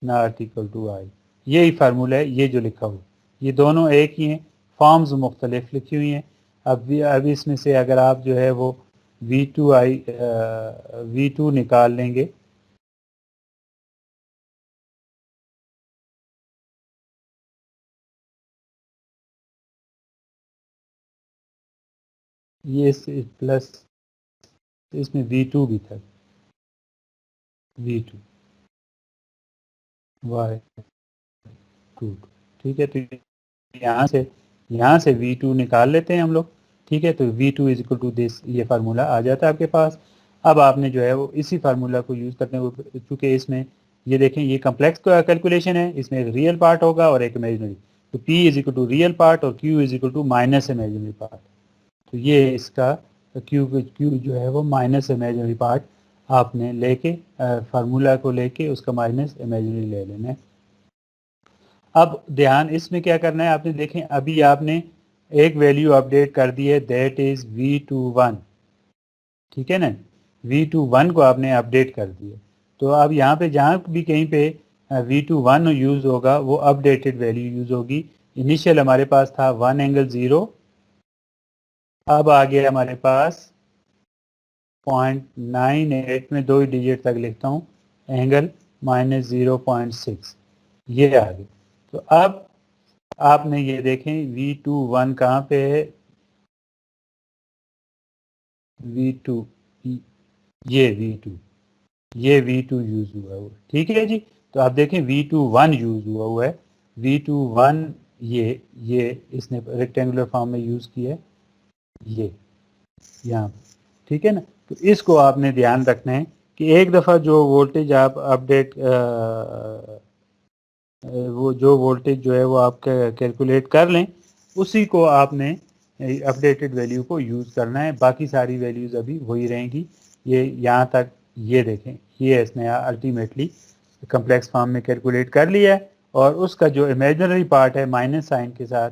not equal to i, यही फार्मूला है ये जो लिखा हुआ, ये दोनों एक ही हैं, फॉर्म्स मुख्तलिफ लिखी हुई हैं। अब इसमें से अगर आप जो है वो V2 निकाल लेंगे, ये प्लस इसमें V2 भी था, V2 y2, ठीक है। तो यहाँ से V2 निकाल लेते हैं हम लोग। ठीक है, तो V2 is equal to this, ये फार्मूला आ जाता है आपके पास। अब आपने जो है वो इसी फार्मूला को यूज़ करते हुए, चूँकि इसमें ये देखें ये कम्प्लेक्स कैलकुलेशन है, इसमें एक रियल पार्ट होगा और एक इमेजिनरी, तो P is equal to real part और Q is equal to minus imaginary part. तो ये इसका Q जो है वो माइनस इमेजिनरी पार्ट आपने लेके फार्मूला को लेके उसका माइनस इमेजिनरी ले लेना है। अब ध्यान इसमें क्या करना है, आपने देखें अभी आपने एक वैल्यू अपडेट कर दी है, दैट इज V21, ठीक है ना, V21 को आपने अपडेट कर दिया। तो अब यहाँ पे जहाँ भी कहीं पे V21 यूज होगा वो अपडेटेड वैल्यू यूज होगी। इनिशियल हमारे पास था 1 ∠0, अब आ गया हमारे पास 0.98 में 2 डिजिट तक लिखता हूँ, एंगल -0.6, ये आ गया। तो अब आपने ये देखें V21 कहाँ पे है, V2, ये V2 यूज हुआ है, ठीक है जी। तो आप देखें V21 यूज हुआ है, V21 ये इसने रेक्टेंगुलर फॉर्म में यूज किया है, ये यहाँ पे, ठीक है ना। तो इसको आपने ध्यान रखना है कि एक दफ़ा जो वोल्टेज आप अपडेट वो जो वोल्टेज जो है वो आप कैलकुलेट कर लें, उसी को आपने अपडेटेड वैल्यू को यूज़ करना है, बाकी सारी वैल्यूज़ अभी वही रहेंगी। ये यहाँ तक ये देखें, ये इसने अल्टीमेटली कम्प्लेक्स फॉर्म में कैलकुलेट कर लिया है, और उसका जो इमेजिनरी पार्ट है माइनस साइन के साथ,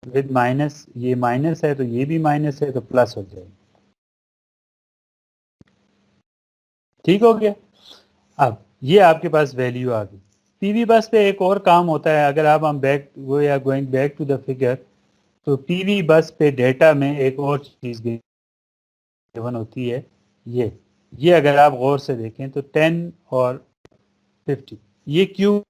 विद माइनस, ये माइनस है तो ये भी माइनस है तो प्लस हो जाएगा, ठीक हो गया। अब ये आपके पास वैल्यू आ गई। पीवी बस पे एक और काम होता है, अगर आप हम बैक वो या going back to the figure, तो पीवी बस पे डेटा में एक और चीज़ गिवन होती है, ये अगर आप गौर से देखें तो 10 और 50, ये क्यू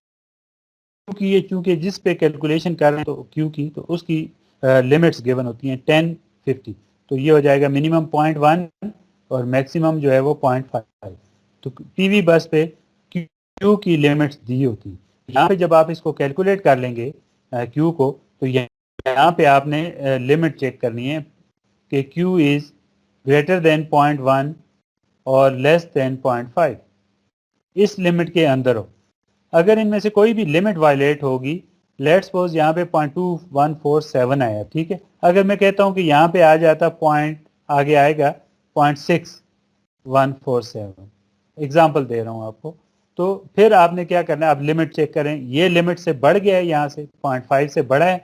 की, ये चूंकि जिस पे कैलकुलेशन कर रहे हैं तो क्यू की, तो उसकी लिमिट्स गिवन होती हैं 10, 50, तो ये हो जाएगा मिनिमम 0.1 और मैक्सिमम जो है वो 0.5। तो पीवी बस पे क्यू की लिमिट्स दी होती है। यहाँ पे जब आप इसको कैलकुलेट कर लेंगे क्यू को, तो यहाँ पे आपने लिमिट चेक करनी है कि क्यू इज ग्रेटर देन 0.1 और लेस देन 0.5, इस लिमिट के अंदर हो। अगर इनमें से कोई भी लिमिट वायलेट होगी, लेट्स सपोज यहाँ पे 0.2147 आया, ठीक है, अगर मैं कहता हूँ कि यहाँ पे आ जाता पॉइंट, आगे आएगा 0.6147, एग्जाम्पल दे रहा हूँ आपको, तो फिर आपने क्या करना है, आप लिमिट चेक करें, ये लिमिट से बढ़ गया है, यहाँ से 0.5 से बढ़ा है,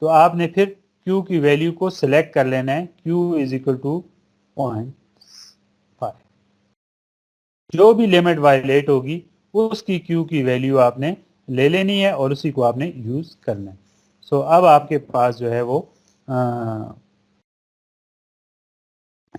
तो आपने फिर Q की वैल्यू को सिलेक्ट कर लेना है, Q इज इक्वल टू 0.5, जो भी लिमिट वायलेट होगी उसकी Q की वैल्यू आपने ले लेनी है और उसी को आपने यूज करना है। सो अब आपके पास जो है वो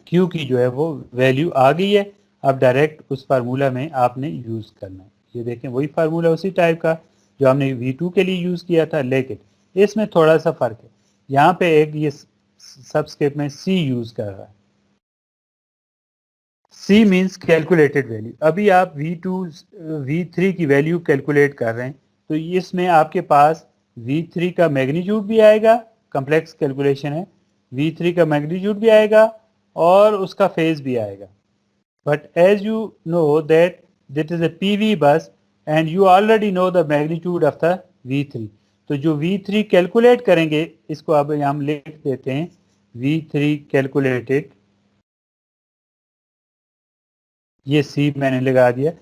Q की जो है वो वैल्यू आ गई है। अब डायरेक्ट उस फार्मूला में आपने यूज करना है। ये देखें वही फार्मूला उसी टाइप का जो हमने V2 के लिए यूज किया था, लेकिन इसमें थोड़ा सा फर्क है। यहाँ पे एक ये सबस्क्रिप्ट में C यूज कर रहा है, C मीन्स कैलकुलेटेड वैल्यू। अभी आप V2 V3 की वैल्यू कैलकुलेट कर रहे हैं, तो इसमें आपके पास V3 का मैग्नीट्यूड भी आएगा, कम्प्लेक्स कैलकुलेशन है, V3 का मैग्नीट्यूड भी आएगा और उसका फेज भी आएगा। But as you know that that is a PV bus and you already know the magnitude of the V3, तो जो V3 कैलकुलेट करेंगे, इसको अब हम लिख देते हैं V3 कैलकुलेटेड, ये C मैंने लगा दिया।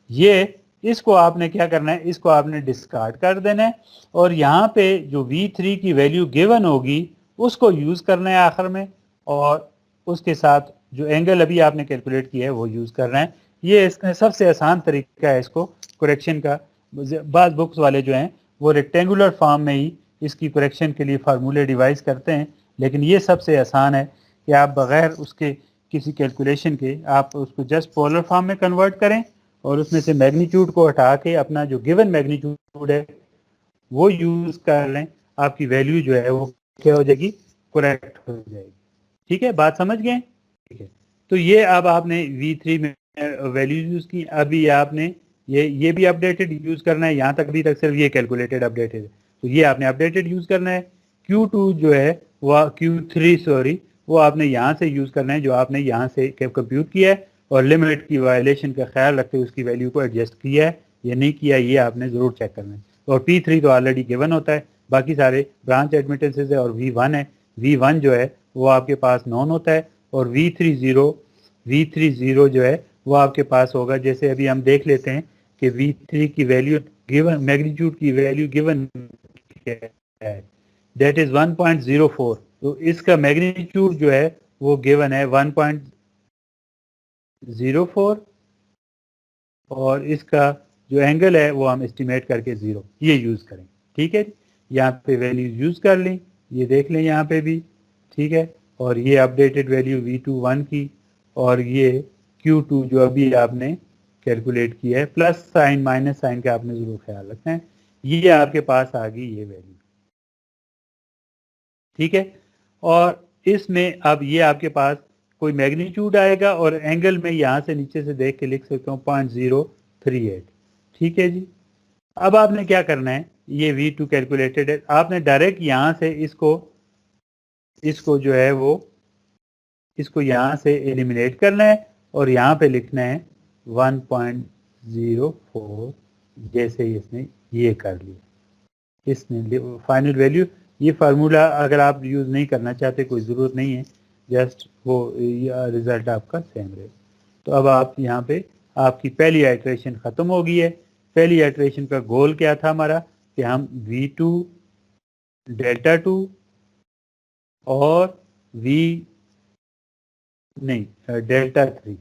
ये इसको आपने क्या करना है, इसको आपने डिस्कार्ड कर देना है और यहाँ पे जो V3 की वैल्यू गिवन होगी उसको यूज़ करना है आखिर में, और उसके साथ जो एंगल अभी आपने कैलकुलेट किया है वो यूज़ करना है। ये इसका सबसे आसान तरीका है इसको करेक्शन का। बाद बुक्स वाले जो हैं वो रेक्टेंगुलर फॉर्म में ही इसकी करेक्शन के लिए फार्मूले डिवाइस करते हैं, लेकिन ये सबसे आसान है कि आप बग़ैर उसके किसी कैलकुलेशन के आप उसको जस्ट पोलर फॉर्म में कन्वर्ट करें और उसमें से मैग्नीट्यूड को हटा के अपना जो गिवन मैग्नीट्यूड है वो यूज कर लें, आपकी वैल्यू जो है वो क्या हो जाएगी, करेक्ट हो जाएगी। ठीक है, बात समझ गए? ठीक है, तो ये अब आपने V3 में वैल्यू यूज की, अभी आपने ये भी अपडेटेड यूज करना है। यहाँ तक अभी तक सिर्फ ये कैलकुलेटेड अपडेटेड है, तो ये आपने अपडेटेड यूज करना है। Q2 जो है वह Q3 सॉरी, वो आपने यहाँ से यूज करना है जो आपने यहाँ से कंप्यूट किया है, और लिमिट की वायलेशन का ख्याल रखते हुए उसकी वैल्यू को एडजस्ट किया है या नहीं किया, ये आपने जरूर चेक करना है। और P3 तो ऑलरेडी गिवन होता है, बाकी सारे ब्रांच एडमिटेंसेज है और V1 है। V1 जो है वो आपके पास नॉन होता है, और V30 जो है वो आपके पास होगा। जैसे अभी हम देख लेते हैं कि V3 की वैल्यू गिवन, मैग्नीट्यूड की वैल्यू गिवन है, दैट इज 1.04। तो इसका मैग्नीट्यूड जो है वो गिवन है 1.04 और इसका जो एंगल है वो हम एस्टिमेट करके 0 ये यूज करें। ठीक है, यहाँ पे वैल्यू यूज कर लें, ये देख लें यहाँ पे भी। ठीक है, और ये अपडेटेड वैल्यू V2 1 की और ये Q2 जो अभी आपने कैलकुलेट किया है, प्लस साइन माइनस साइन का आपने जरूर ख्याल रखना है। ये आपके पास आ गई ये वैल्यू। ठीक है, और इसमें अब ये आपके पास कोई मैग्नीट्यूड आएगा और एंगल में यहाँ से नीचे से देख के लिख सकता हूँ 0.038। ठीक है जी, अब आपने क्या करना है, ये V2 कैलकुलेटेड है, आपने डायरेक्ट यहाँ से इसको जो है वो इसको यहाँ से एलिमिनेट करना है और यहाँ पे लिखना है 1.04, जैसे ही इसने ये कर लिया, इसने फाइनल वैल्यू। ये फार्मूला अगर आप यूज नहीं करना चाहते कोई ज़रूरत नहीं है, जस्ट वो रिजल्ट आपका सेम रहे। तो अब आप यहाँ पे आपकी पहली आइट्रेशन ख़त्म हो गई है। पहली आइट्रेशन का गोल क्या था हमारा कि हम V2 डेल्टा 2 और डेल्टा 3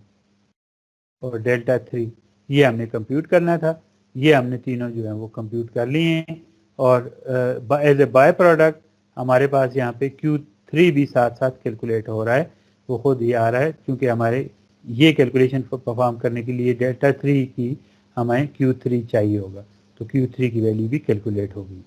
और डेल्टा 3 ये हमने कंप्यूट करना था। ये हमने तीनों जो है वो कंप्यूट कर लिए हैं और एज ए बाय प्रोडक्ट हमारे पास यहाँ पे Q3 भी साथ साथ कैलकुलेट हो रहा है, वो खुद ही आ रहा है, क्योंकि हमारे ये कैलकुलेशन परफॉर्म करने के लिए डेल्टा 3 की हमें Q3 चाहिए होगा, तो Q3 की वैल्यू भी कैलकुलेट होगी।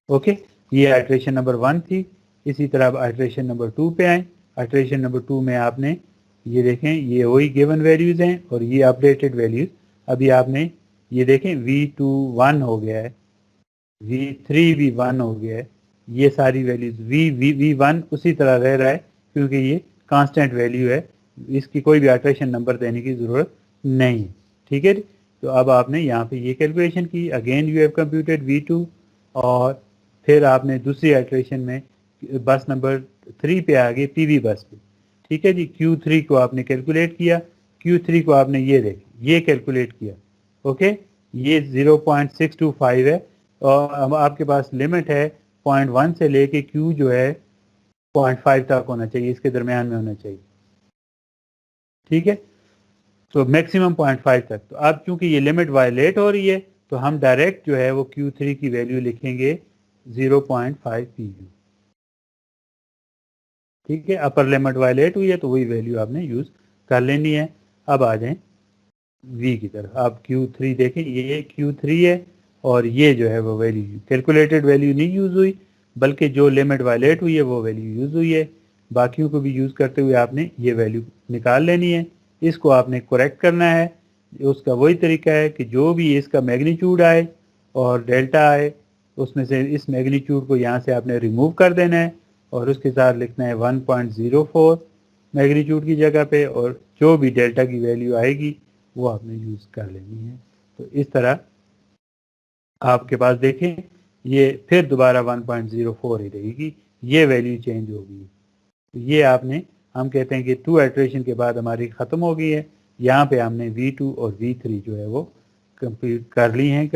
ओके, ये आइट्रेशन नंबर 1 थी। इसी तरह अब आइट्रेशन नंबर 2 पे आए। आइट्रेशन नंबर 2 में आपने ये देखें, ये वही गिवन वैल्यूज हैं और ये अपडेटेड वैल्यूज। अभी आपने ये देखें V2 1 हो गया है, V3 भी 1 हो गया है, ये सारी वैल्यूज V1 उसी तरह रह रहा है क्योंकि ये कांस्टेंट वैल्यू है, इसकी कोई भी अल्ट्रेशन नंबर देने की ज़रूरत नहीं है। ठीक है, तो अब आपने यहाँ पे ये कैलकुलेशन की, again you have computed V2 और फिर आपने दूसरी अल्ट्रेशन में बस नंबर 3 पे आ गए, PV बस पे। ठीक है जी, Q3 को आपने कैलकुलेट किया, Q3 को आपने ये कैलकुलेट किया। ओके, ये 0.625 है और अब आपके पास लिमिट है 0.1 से लेके Q जो है 0.5 तक होना चाहिए, इसके दरमियान में होना चाहिए। ठीक है, तो मैक्सिमम 0.5 तक। तो अब चूंकि ये लिमिट वायलेट हो रही है तो हम डायरेक्ट जो है वो Q3 की वैल्यू लिखेंगे 0.5 PU। ठीक है, अपर लिमिट वायलेट हुई है तो वही वैल्यू आपने यूज कर लेनी है। अब आ जाएं V की तरफ। आप Q3 देखें, ये Q3 है और ये जो है वो वैल्यू कैलकुलेटेड वैल्यू नहीं यूज हुई, बल्कि जो लिमिट वायलेट हुई है वो वैल्यू यूज हुई है। बाकियों को भी यूज करते हुए आपने ये वैल्यू निकाल लेनी है, इसको आपने करेक्ट करना है। उसका वही तरीका है कि जो भी इसका मैग्नीट्यूड आए और डेल्टा आए, उसमें से इस मैग्नीट्यूड को यहाँ से आपने रिमूव कर देना है और उसके साथ लिखना है 1.04 मैग्नीट्यूड की जगह पे, और जो भी डेल्टा की वैल्यू आएगी वो आपने यूज कर लेनी है। तो इस तरह आपके पास देखें ये फिर दोबारा 1.04 ही रहेगी, ये वैल्यू चेंज होगी। तो ये आपने, हम कहते हैं कि 2 आइट्रेशन के बाद हमारी ख़त्म हो गई है। यहाँ पे हमने V2 और V3 जो है वो कंप्लीट कर ली हैं।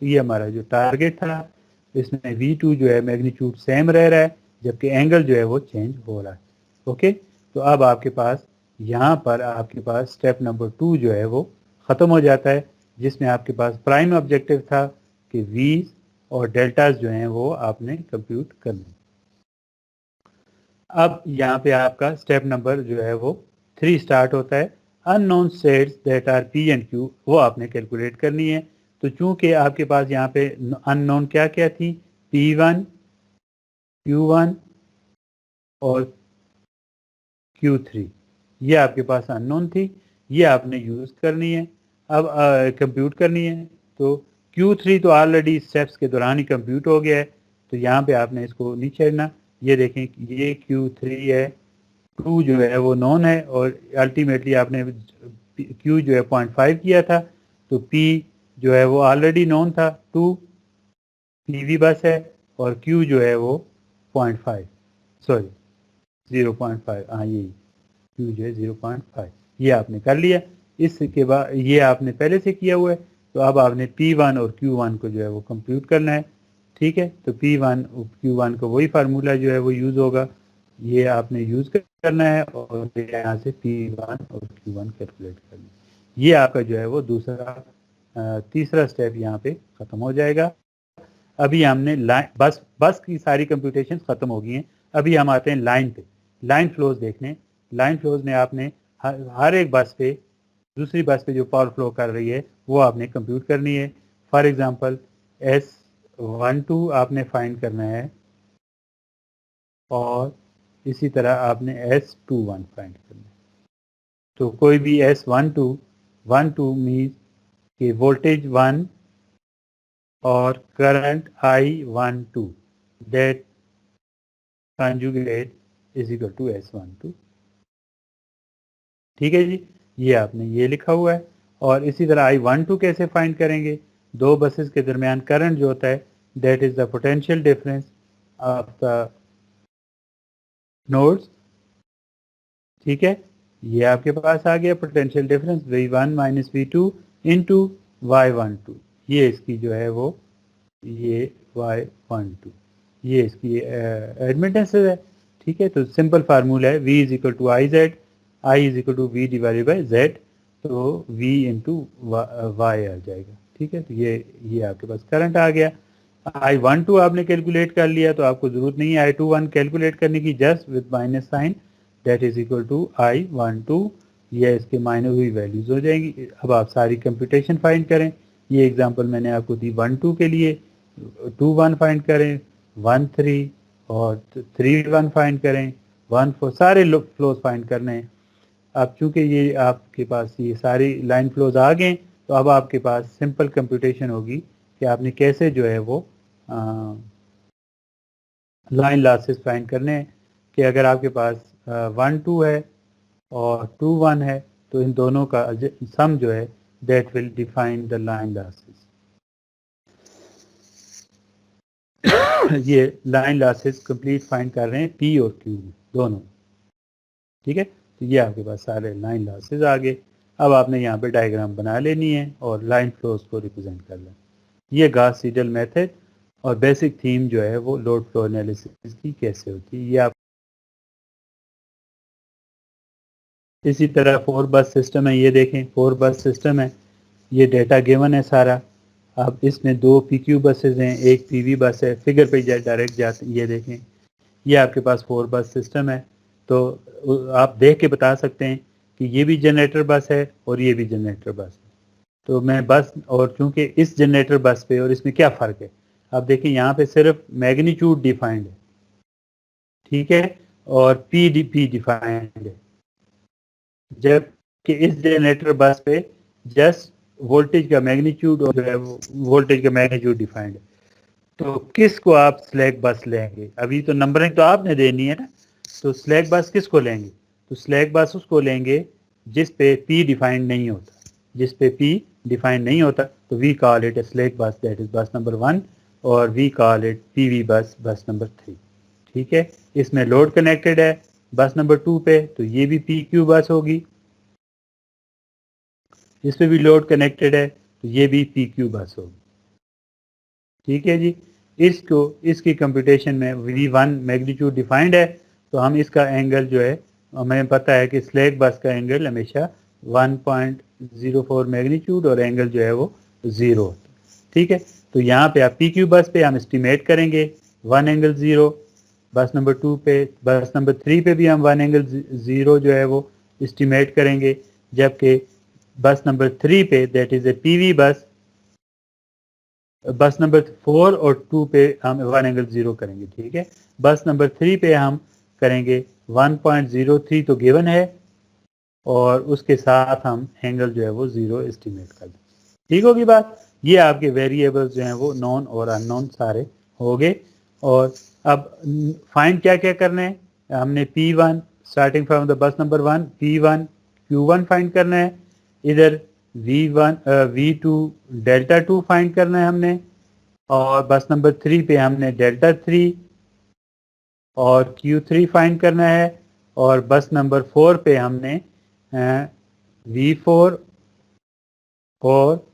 ये हमारा जो टारगेट था, इसमें V2 जो है मैग्नीट्यूड सेम रह रहा है जबकि एंगल जो है वो चेंज हो रहा है। ओके, तो अब आपके पास यहाँ पर आपके पास स्टेप नंबर 2 जो है वो ख़त्म हो जाता है, जिसमें आपके पास प्राइम ऑब्जेक्टिव था कि V's और डेल्टाज जो हैं वो आपने कंप्यूट करने। अब यहाँ पे आपका स्टेप नंबर जो है वो 3 स्टार्ट होता है। Unknown states that are P and Q वो आपने कैलकुलेट करनी है। तो चूंकि आपके पास यहाँ पे अननोन क्या क्या थी, P1, Q1 और Q3, ये आपके पास अननोन थी, ये आपने यूज करनी है, अब कंप्यूट करनी है। तो Q3 तो ऑलरेडी स्टेप्स के दौरान ही कंप्यूट हो गया है, तो यहाँ पे आपने इसको नहीं छेड़ना। ये देखें, ये Q3 है, 2 जो है वो नॉन है और अल्टीमेटली आपने Q जो है 0.5 किया था, तो P जो है वो ऑलरेडी नॉन था 2, PV बस है, और Q जो है वो 0.5, सॉरी 0.5, हाँ यही Q जो है 0.5, ये आपने कर लिया। इसके बाद ये आपने पहले से किया हुआ है, तो अब आपने P1 और Q1 को जो है वो कंप्यूट करना है। ठीक है, तो P1 और Q1 को वही फार्मूला जो है वो यूज़ होगा, ये आपने यूज़ करना है और यहाँ से P1 और Q1 कैलकुलेट करना है। ये आपका जो है वो तीसरा स्टेप यहाँ पे ख़त्म हो जाएगा। अभी हमने बस की सारी कंप्यूटेशन ख़त्म हो गई हैं। अभी हम आते हैं लाइन पे, लाइन फ्लोज देखने। लाइन फ्लोज में आपने हर एक बस पे, दूसरी बस पे जो पावर फ्लो कर रही है वो आपने कंप्यूट करनी है। फॉर एग्जांपल S12 आपने फाइंड करना है और इसी तरह आपने S21 फाइंड करना है। तो कोई भी S12 मीन्स कि वोल्टेज 1 और current I12 that conjugate is equal to S12। ठीक है जी, ये आपने ये लिखा हुआ है। और इसी तरह I12 कैसे फाइंड करेंगे? दो बसेस के दरमियान करंट जो होता है that is the potential difference of the nodes. ठीक है, ये आपके पास आ गया potential difference V1 minus V2 into Y12। ये इसकी जो है वो ये Y12 ये इसकी एडमिटेंस है। ठीक है, तो सिंपल फार्मूला है V is equal to I Z, I is equal to V divided by Z, तो V इंटू वाई आ जाएगा। ठीक है, तो ये आपके पास करंट आ गया। I12 आपने कैलकुलेट कर लिया तो आपको जरूरत नहीं है I21 कैलकुलेट करने की, just with minus sign that is equal to I12। ये इसके मायने हुई वैल्यूज हो जाएंगी। अब आप सारी कंप्यूटेशन फाइंड करें। ये एग्जांपल मैंने आपको दी 1-2 के लिए, 2-1 फाइंड करें, 1-3 और 3-1 फाइंड करें, 1-4 सारे फ्लोज फाइंड करने हैं। अब चूंकि ये आपके पास ये सारी लाइन फ्लोज आ गए तो अब आपके पास सिंपल कंप्यूटेशन होगी कि आपने कैसे जो है वो लाइन लॉसेस फाइंड करने हैं। कि अगर आपके पास 1-2 है और 2-1 है तो इन दोनों का सम जो है that will define the line losses. ये लाइन लॉसेस कंप्लीट फाइंड कर रहे हैं P और Q दोनों। ठीक है, तो ये आपके पास सारे लाइन लॉसेस आ गए। अब आपने यहाँ पे डायग्राम बना लेनी है और लाइन फ्लोज को रिप्रेजेंट कर लेना। ये गॉस सीडल मेथड और बेसिक थीम जो है वो लोड फ्लो एनालिसिस की कैसे होती है। ये आप इसी तरह 4 बस सिस्टम है, ये देखें 4 बस सिस्टम है, ये डेटा गिवन है सारा। अब इसमें 2 PQ बसेज हैं, एक PV बस है, फिगर पे डायरेक्ट जाते ये देखें। ये आपके पास 4 बस सिस्टम है, तो आप देख के बता सकते हैं कि ये भी जनरेटर बस है और ये भी जनरेटर बस है। तो मैं बस और चूंकि इस जनरेटर बस पे और इसमें क्या फ़र्क है, आप देखें यहाँ पे सिर्फ मैग्नीट्यूड डिफाइंड है। ठीक है, और PDP डिफाइंड है, जबकि इस जनरेटर बस पे जस्ट वोल्टेज का मैग्नीट्यूड और जो है वोल्टेज का मैग्नीट्यूड डिफाइंड है। तो किस को आप स्लैक बस लेंगे? अभी तो नंबरिंग तो आपने देनी है ना, तो स्लैक बस किसको लेंगे? तो स्लैक बस उसको लेंगे जिस पे P डिफाइंड नहीं होता। जिस पे P डिफाइंड नहीं होता तो we call it a slack bus, that is bus number 1, और वी कॉल इट PV बस, बस नंबर 3। ठीक है, इसमें लोड कनेक्टेड है बस नंबर 2 पे, तो ये भी PQ बस होगी। इस पे भी लोड कनेक्टेड है तो ये भी PQ बस होगी। ठीक है जी, इसकी कंप्यूटेशन में V1 मैग्नीट्यूड डिफाइंड है, तो हम इसका एंगल जो है हमें पता है कि स्लैक बस का एंगल हमेशा 1.04 मैग्नीट्यूड और एंगल जो है वो 0 होता है। ठीक है, तो यहाँ पे आप PQ बस पे हम एस्टिमेट करेंगे 1 एंगल 0, बस नंबर 2 पे, बस नंबर 3 पे भी हम 1 एंगल 0 जो है वो एस्टिमेट करेंगे, जबकि बस नंबर 3 पे दैट इज ए PV बस, बस नंबर 4 और 2 पे हम 1 एंगल 0 करेंगे। ठीक है, बस नंबर 3 पे हम करेंगे 1.03 तो गिवन है, और उसके साथ हम एंगल जो है वो 0 एस्टिमेट कर दें। ठीक होगी बात। ये आपके वेरिएबल्स जो हैं वो नॉन और अननोन सारे हो गए। और अब फाइंड क्या क्या करना है, हमने P1 starting from the bus number 1 P1 Q1 find करना है, इधर V1 V2 डेल्टा 2 फाइंड करना है हमने, और बस नंबर 3 पे हमने डेल्टा 3 और Q3 फाइंड करना है, और बस नंबर 4 पे हमने V4 और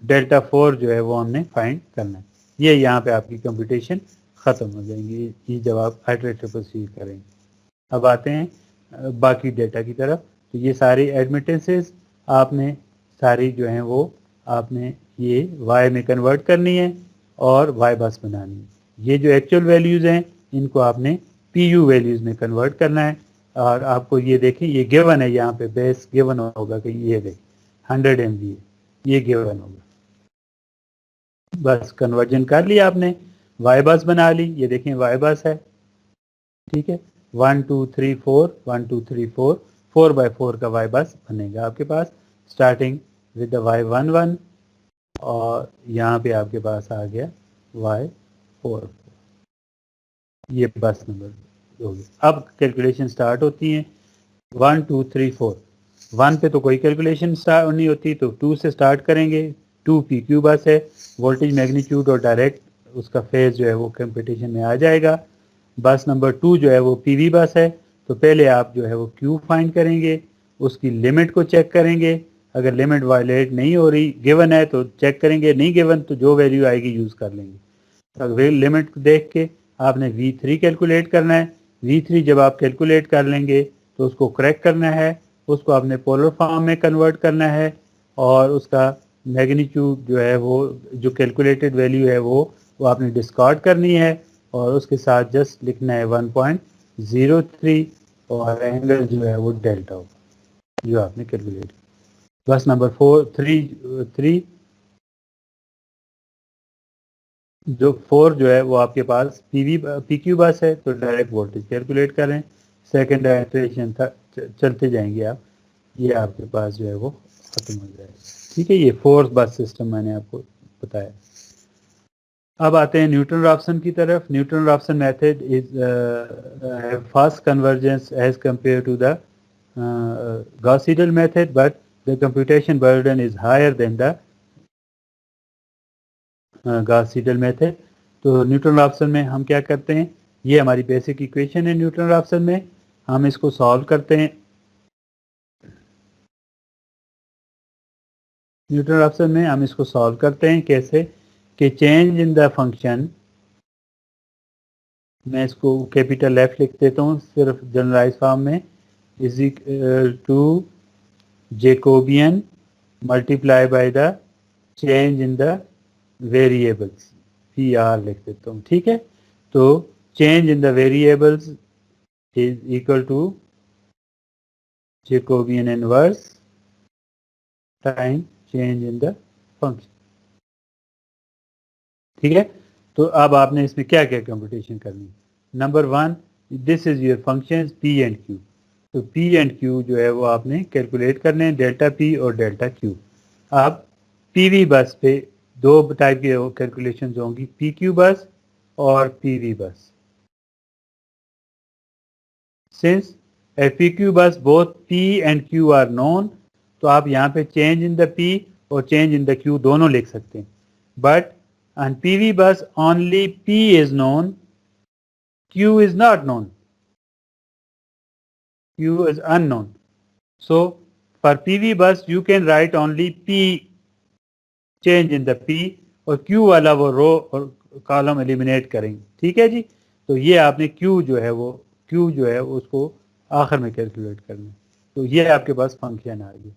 डेल्टा 4 जो है वो हमने फाइंड करना है। ये यहाँ पे आपकी कंप्यूटेशन ख़त्म हो जाएंगी, ये जब आप आइटरेटिव प्रोसीड करेंगे। अब आते हैं बाकी डेटा की तरफ। तो ये सारी एडमिटेंसेस आपने सारी जो हैं वो आपने ये वाई में कन्वर्ट करनी है और वाई बस बनानी है। ये जो एक्चुअल वैल्यूज़ हैं इनको आपने पी यू वैल्यूज़ में कन्वर्ट करना है। और आपको ये देखें, ये गिवन है, यहाँ पे बेस गिवन होगा कि ये देख 100 MVA ये गिवन होगा। बस कन्वर्जन कर लिया आपने, वाई बस बना ली, ये देखें वाई बस है, ठीक है। 1 2 3 4 1 2 3 4 4x4 का वाई बस बनेगा आपके पास, स्टार्टिंग विद द y11 और यहाँ पे आपके पास आ गया y4, ये बस नंबर हो गया। अब कैलकुलेशन स्टार्ट होती है 1 2 3 4। 1 पे तो कोई कैलकुलेशन स्टार्ट नहीं होती, तो 2 से स्टार्ट करेंगे। 2 PQ बस है, वोल्टेज मैग्नीट्यूड और डायरेक्ट उसका फेज जो है वो कंपटीशन में आ जाएगा। बस नंबर 2 जो है वो PV बस है, तो पहले आप जो है वो Q फाइंड करेंगे, उसकी लिमिट को चेक करेंगे। अगर लिमिट वायलेट नहीं हो रही, गिवन है तो चेक करेंगे, नहीं गिवन तो जो वैल्यू आएगी यूज़ कर लेंगे। तो लिमिट देख के आपने V3 कैलकुलेट करना है। V3 जब आप कैलकुलेट कर लेंगे तो उसको करेक्ट करना है, उसको आपने पोलर फॉर्म में कन्वर्ट करना है और उसका मैग्नीट्यूड जो है वो जो कैलकुलेटेड वैल्यू है वो आपने डिस्कार्ड करनी है और उसके साथ जस्ट लिखना है 1.03 और एंगल जो है वो डेल्टा होगा जो आपने कैलकुलेट। बस नंबर 3 जो 4 जो है वो आपके पास PQ बस है, तो डायरेक्ट वोल्टेज कैलकुलेट करें। सेकेंड आइटरेशन चलते जाएंगे आप, ये आपके पास जो है वो खत्म हो जाएगा, ठीक है। ये 4th बस सिस्टम मैंने आपको बताया। अब आते हैं न्यूटन रॉप्सन की तरफ। Newton Raphson method is fast convergence as compare to the Gauss Seidel method, but the computation burden is higher than the Gauss Seidel method. तो न्यूटन रॉप्सन में हम क्या करते हैं, ये हमारी बेसिक इक्वेशन है न्यूटन रॉप्सन में, हम इसको सॉल्व करते हैं। न्यूटन रॉप्सन में हम इसको सॉल्व करते हैं कैसे कि चेंज इन द फंक्शन, मैं इसको कैपिटल F लिख देता हूँ सिर्फ जनरलाइज फॉर्म में, is to Jacobian multiply by the change in the variables, PR लिख देता हूँ, ठीक है। तो change in the variables is equal to Jacobian inverse time change in the function, ठीक है। तो अब आपने इसमें क्या क्या कंप्यूटेशन करनी है। Number 1, this is your function P and Q। तो P एंड Q जो है वो आपने कैलकुलेट करने हैं, डेल्टा P और डेल्टा Q। अब PV बस पे दो टाइप की कैलकुलेशन होंगी, PQ बस और PV bus. Since PQ bus both P and Q are known, तो आप यहाँ पे चेंज इन द P और चेंज इन द Q दोनों लिख सकते हैं। But on PV bus only P is known, Q is not known, Q is unknown. So for PV bus you can write only P, change in the P, और Q वाला वो रो और column eliminate करेंगे, ठीक है जी। तो ये आपने Q जो है वो Q जो है उसको आखिर में कैलकुलेट करना है। तो ये आपके पास फंक्शन आ गई।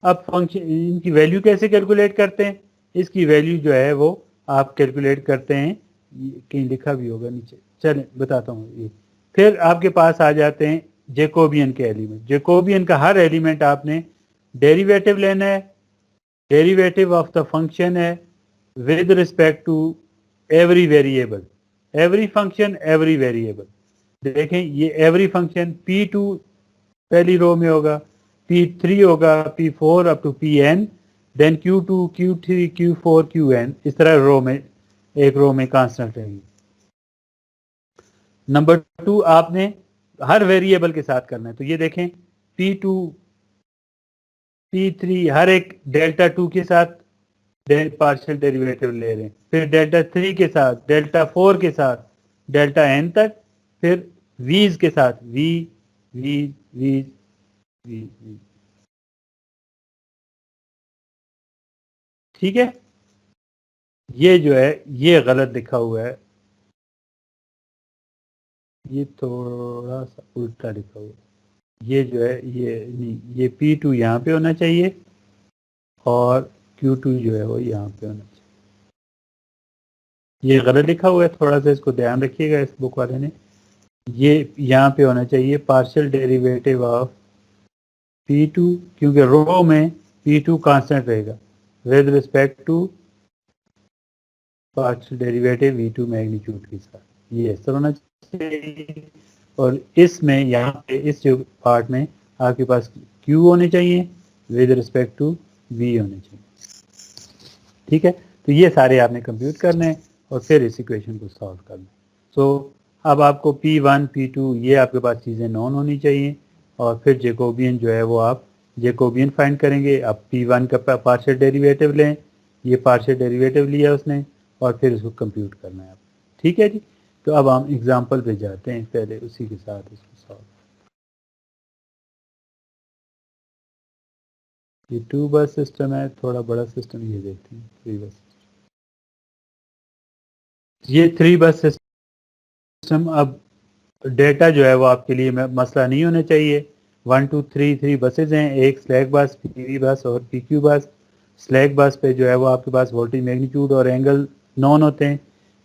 अब फंक्शन इनकी वैल्यू कैसे कैलकुलेट करते हैं, इसकी वैल्यू जो है वो आप कैलकुलेट करते हैं, कहीं लिखा भी होगा नीचे, चलें बताता हूँ ये। फिर आपके पास आ जाते हैं जेकोबियन के एलिमेंट। जेकोबियन का हर एलिमेंट आपने डेरिवेटिव लेना है, डेरिवेटिव ऑफ द फंक्शन है with respect to every variable, every function every variable. देखें ये एवरी फंक्शन P2 पहली रो में होगा, P3 होगा, P4 up to Pn, then Q2 Q3 Q4 Qn, इस तरह रो में एक रो में कांस्टेंट रहेगी। नंबर 2 आपने हर वेरिएबल के साथ करना है। तो ये देखें P2 P3 हर एक डेल्टा 2 के साथ पार्शियल डेरिवेटिव ले रहे हैं, फिर डेल्टा 3 के साथ, डेल्टा 4 के साथ, डेल्टा n तक, फिर वीज के साथ V V V V, V. ठीक है। ये जो है ये गलत लिखा हुआ है, ये थोड़ा सा उल्टा लिखा हुआ है। ये जो है ये नहीं, ये P2 यहाँ पे होना चाहिए और Q2 जो है वो यहाँ पे होना चाहिए। ये गलत लिखा हुआ है, थोड़ा सा इसको ध्यान रखिएगा इस बुक वाले ने। ये यहाँ पे होना चाहिए पार्शियल डेरिवेटिव ऑफ P2, क्योंकि रो में P2 कांस्टेंट रहेगा with respect to partial derivative V2 magnitude के साथ, ये ऐसा होना चाहिए। और इसमें यहाँ पे इस जो पार्ट में आपके पास Q होने चाहिए विद रिस्पेक्ट टू V होने चाहिए। ठीक है, तो ये सारे आपने कंप्यूट करने हैं और फिर इस इक्वेशन को सॉल्व करना है। सो अब आपको P1 P2 ये आपके पास चीज़ें नॉन होनी चाहिए और फिर जेकोबियन जो है वो आप जेकोबियन फाइंड करेंगे। अब P1 का पार्शियल डेरिवेटिव लें, ये पार्शियल डेरिवेटिव लिया उसने और फिर इसको कंप्यूट करना है आप। ठीक है जी, तो अब हम एग्जाम्पल पे जाते हैं, पहले उसी के साथ इसको सॉल्व। ये 2 बस सिस्टम है, थोड़ा बड़ा सिस्टम ये देखते हैं 3 बस। ये 3 बस सिस्टम, अब डेटा जो है वो आपके लिए मसला नहीं होना चाहिए। 1 2 3 3 बसेज हैं, एक स्लैक बस, पीवी बस और पीक्यू बस। स्लैक बस पे जो है वो आपके पास वोल्टेज मैग्नीट्यूड और एंगल नॉन होते हैं।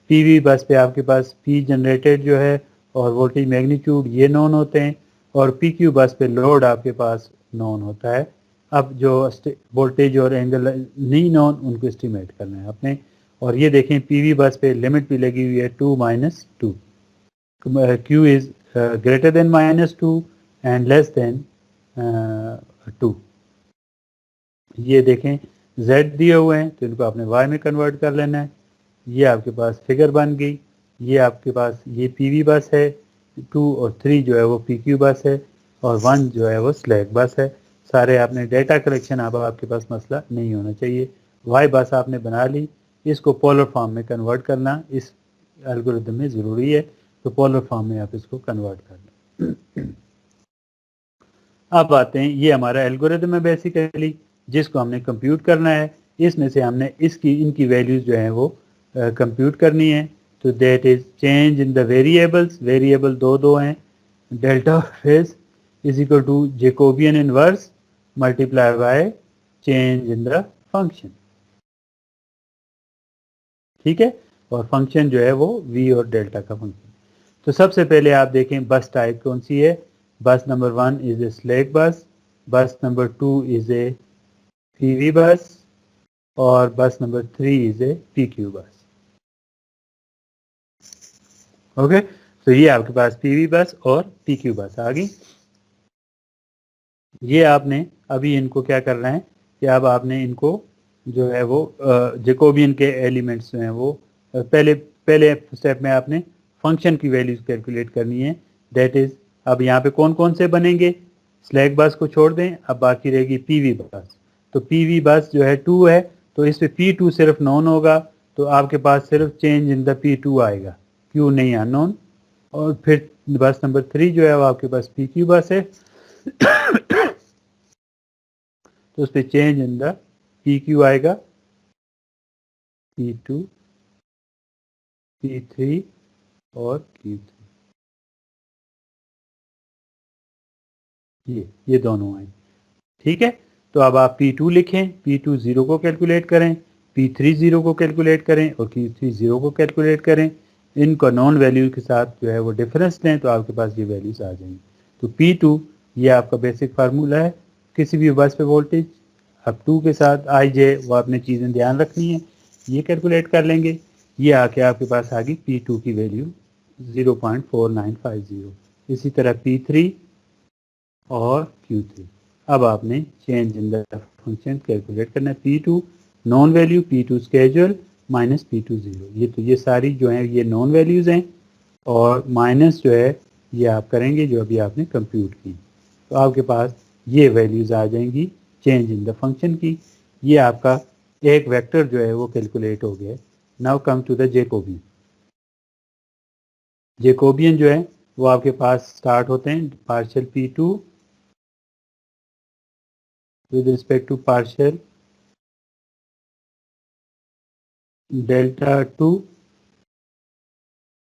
पीवी बस पे आपके पास पी जनरेटेड जो है और वोल्टेज मैग्नीट्यूड ये नॉन होते हैं। और पीक्यू बस पे लोड आपके पास नॉन होता है। अब जो वोल्टेज और एंगल नहीं नॉन, उनको एस्टिमेट करना है आपने। और ये देखें पीवी बस पे लिमिट भी लगी हुई है 2 - 2, Q is greater than -2 and less than 2। ये देखें Z दिए हुए हैं तो इनको आपने Y में कन्वर्ट कर लेना है। ये आपके पास फिगर बन गई। ये आपके पास ये PV बस है, 2 और 3 जो है वो PQ बस है और 1 जो है वो स्लैक बस है। सारे आपने डेटा कलेक्शन, अब आपके पास मसला नहीं होना चाहिए। Y बस आपने बना ली, इसको पोलर फॉर्म में कन्वर्ट करना इस एल्गोरिथम में ज़रूरी है, तो पोलर फॉर्म में आप इसको कन्वर्ट कर लें। अब आते हैं, ये हमारा एल्गोरिथम है बेसिकली जिसको हमने कंप्यूट करना है। इसमें से हमने इसकी इनकी वैल्यूज जो हैं वो कंप्यूट करनी है। तो that is change in the variables, variable दो हैं। Delta phase is equal to Jacobian inverse multiply by change in the function. ठीक है, और फंक्शन जो है वो v और डेल्टा का फंक्शन। तो सबसे पहले आप देखें बस टाइप कौन सी है। बस नंबर 1 इज ए स्लैक बस, बस number 2 is a PV bus और बस नंबर 3 इज ए पीक्यू बस। ओके, तो ये आपके पास पीवी बस और पीक्यू बस आ गई। ये आपने अभी इनको क्या करना है कि अब आपने इनको जो है वो जेकोबियन के एलिमेंट्स जो हैं वो पहले पहले स्टेप में आपने फंक्शन की वैल्यूज कैलकुलेट करनी है। दैट इज, अब यहाँ पे कौन कौन से बनेंगे, स्लैक बस को छोड़ दें, अब बाकी रहेगी पीवी बस। तो पीवी बस जो है 2 है, तो इस पे P2 सिर्फ नॉन होगा, तो आपके पास सिर्फ चेंज इन द P2 आएगा, Q नहीं अननोन। और फिर बस नंबर 3 जो है वो आपके पास PQ बस है, तो उस पर चेंज इन द PQ आएगा, P2 P3 और Q3, ये दोनों आए। ठीक है, तो अब आप P2 लिखें, P2 0 को कैलकुलेट करें, P3 0 को कैलकुलेट करें और Q3 0 को कैलकुलेट करें। इनको नॉन वैल्यू के साथ जो है वो डिफरेंस लें तो आपके पास ये वैल्यूज आ जाएंगी। तो P2 ये आपका बेसिक फार्मूला है किसी भी बस पे वोल्टेज। अब 2 के साथ आई जे वो आपने चीज़ें ध्यान रखनी है, ये कैलकुलेट कर लेंगे। ये आके आपके पास आ गई P2 की वैल्यू 0.4950। इसी तरह P3 और Q3। अब आपने change in the function calculate करना है। P2 non value, P2 schedule minus P2 0। ये सारी जो है ये नॉन वैल्यूज़ हैं और माइनस जो है ये आप करेंगे जो अभी आपने कंप्यूट की, तो आपके पास ये वैल्यूज़ आ जाएंगी चेंज इन द फंक्शन की। ये आपका एक वेक्टर जो है वो कैलकुलेट हो गया। Now come to the Jacobian. Jacobian जो है वो आपके पास स्टार्ट होते हैं partial P2 with respect to partial delta 2,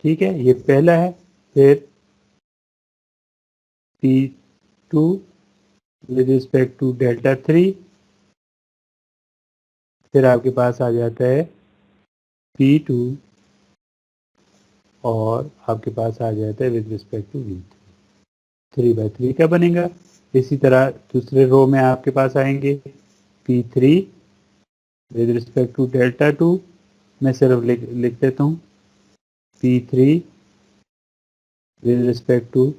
ठीक है, ये पहला है। फिर P2 with respect to delta 3, फिर आपके पास आ जाता है P2 और आपके पास आ जाता है विद रिस्पेक्ट टू V3, 3/3 का बनेगा। इसी तरह दूसरे रो में आपके पास आएंगे P3 with respect to delta 2, मैं सिर्फ लिख देता हूँ P3 with respect to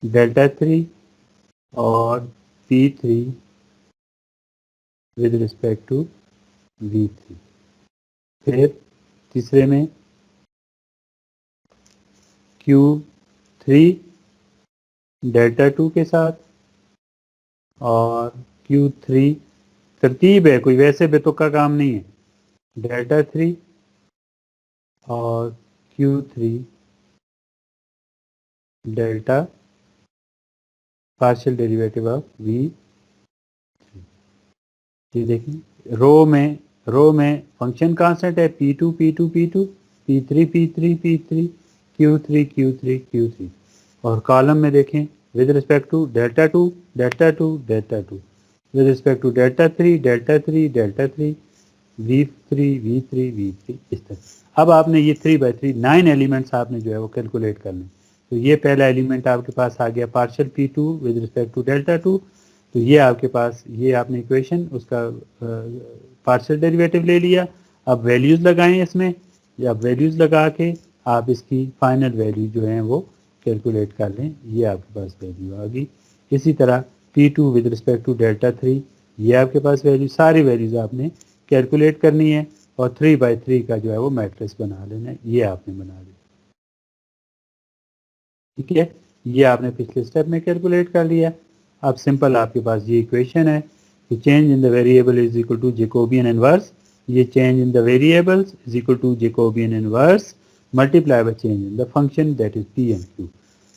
delta 3 और P3 with respect to V3। फिर तीसरे में Q3 डेल्टा 2 के साथ और Q3, तरतीब है, कोई वैसे बेतुका काम नहीं है, डेल्टा 3 और Q3 delta partial derivative of V। ये देखिए रो में फंक्शन कांस्टेंट है P2 P2 P2, P3 P3 P3, Q3 Q3 Q3, और कॉलम में देखें with respect to delta 2 delta 2 delta 2, with respect to delta 3 delta 3 delta 3, V3 V3 V3, इस तरह। अब आपने ये 3/3 9 एलिमेंट्स आपने जो है वो कैलकुलेट करने। तो ये पहला एलिमेंट आपके पास आ गया partial P2 with respect to delta 2, तो ये आपके पास, ये आपने इक्वेशन उसका पार्शियल डेरिवेटिव ले लिया। अब वैल्यूज़ लगाएं इसमें, या वैल्यूज़ लगा के आप इसकी फाइनल वैल्यू जो है वो कैलकुलेट कर लें, ये आपके पास वैल्यू आ गई। इसी तरह P2 with respect to delta 3, ये आपके पास वैल्यू, सारी वैल्यूज़ आपने कैलकुलेट करनी है और 3/3 का जो है वो मैट्रिक्स बना लेना है, ये आपने बना लिया, ठीक है। ये आपने पिछले स्टेप में कैलकुलेट कर लिया। अब सिंपल आपके पास ये इक्वेशन है कि change in the variable is equal to Jacobian inverse, ये change in the variables is equal to Jacobian inverse multiply by change in the function that is P and Q.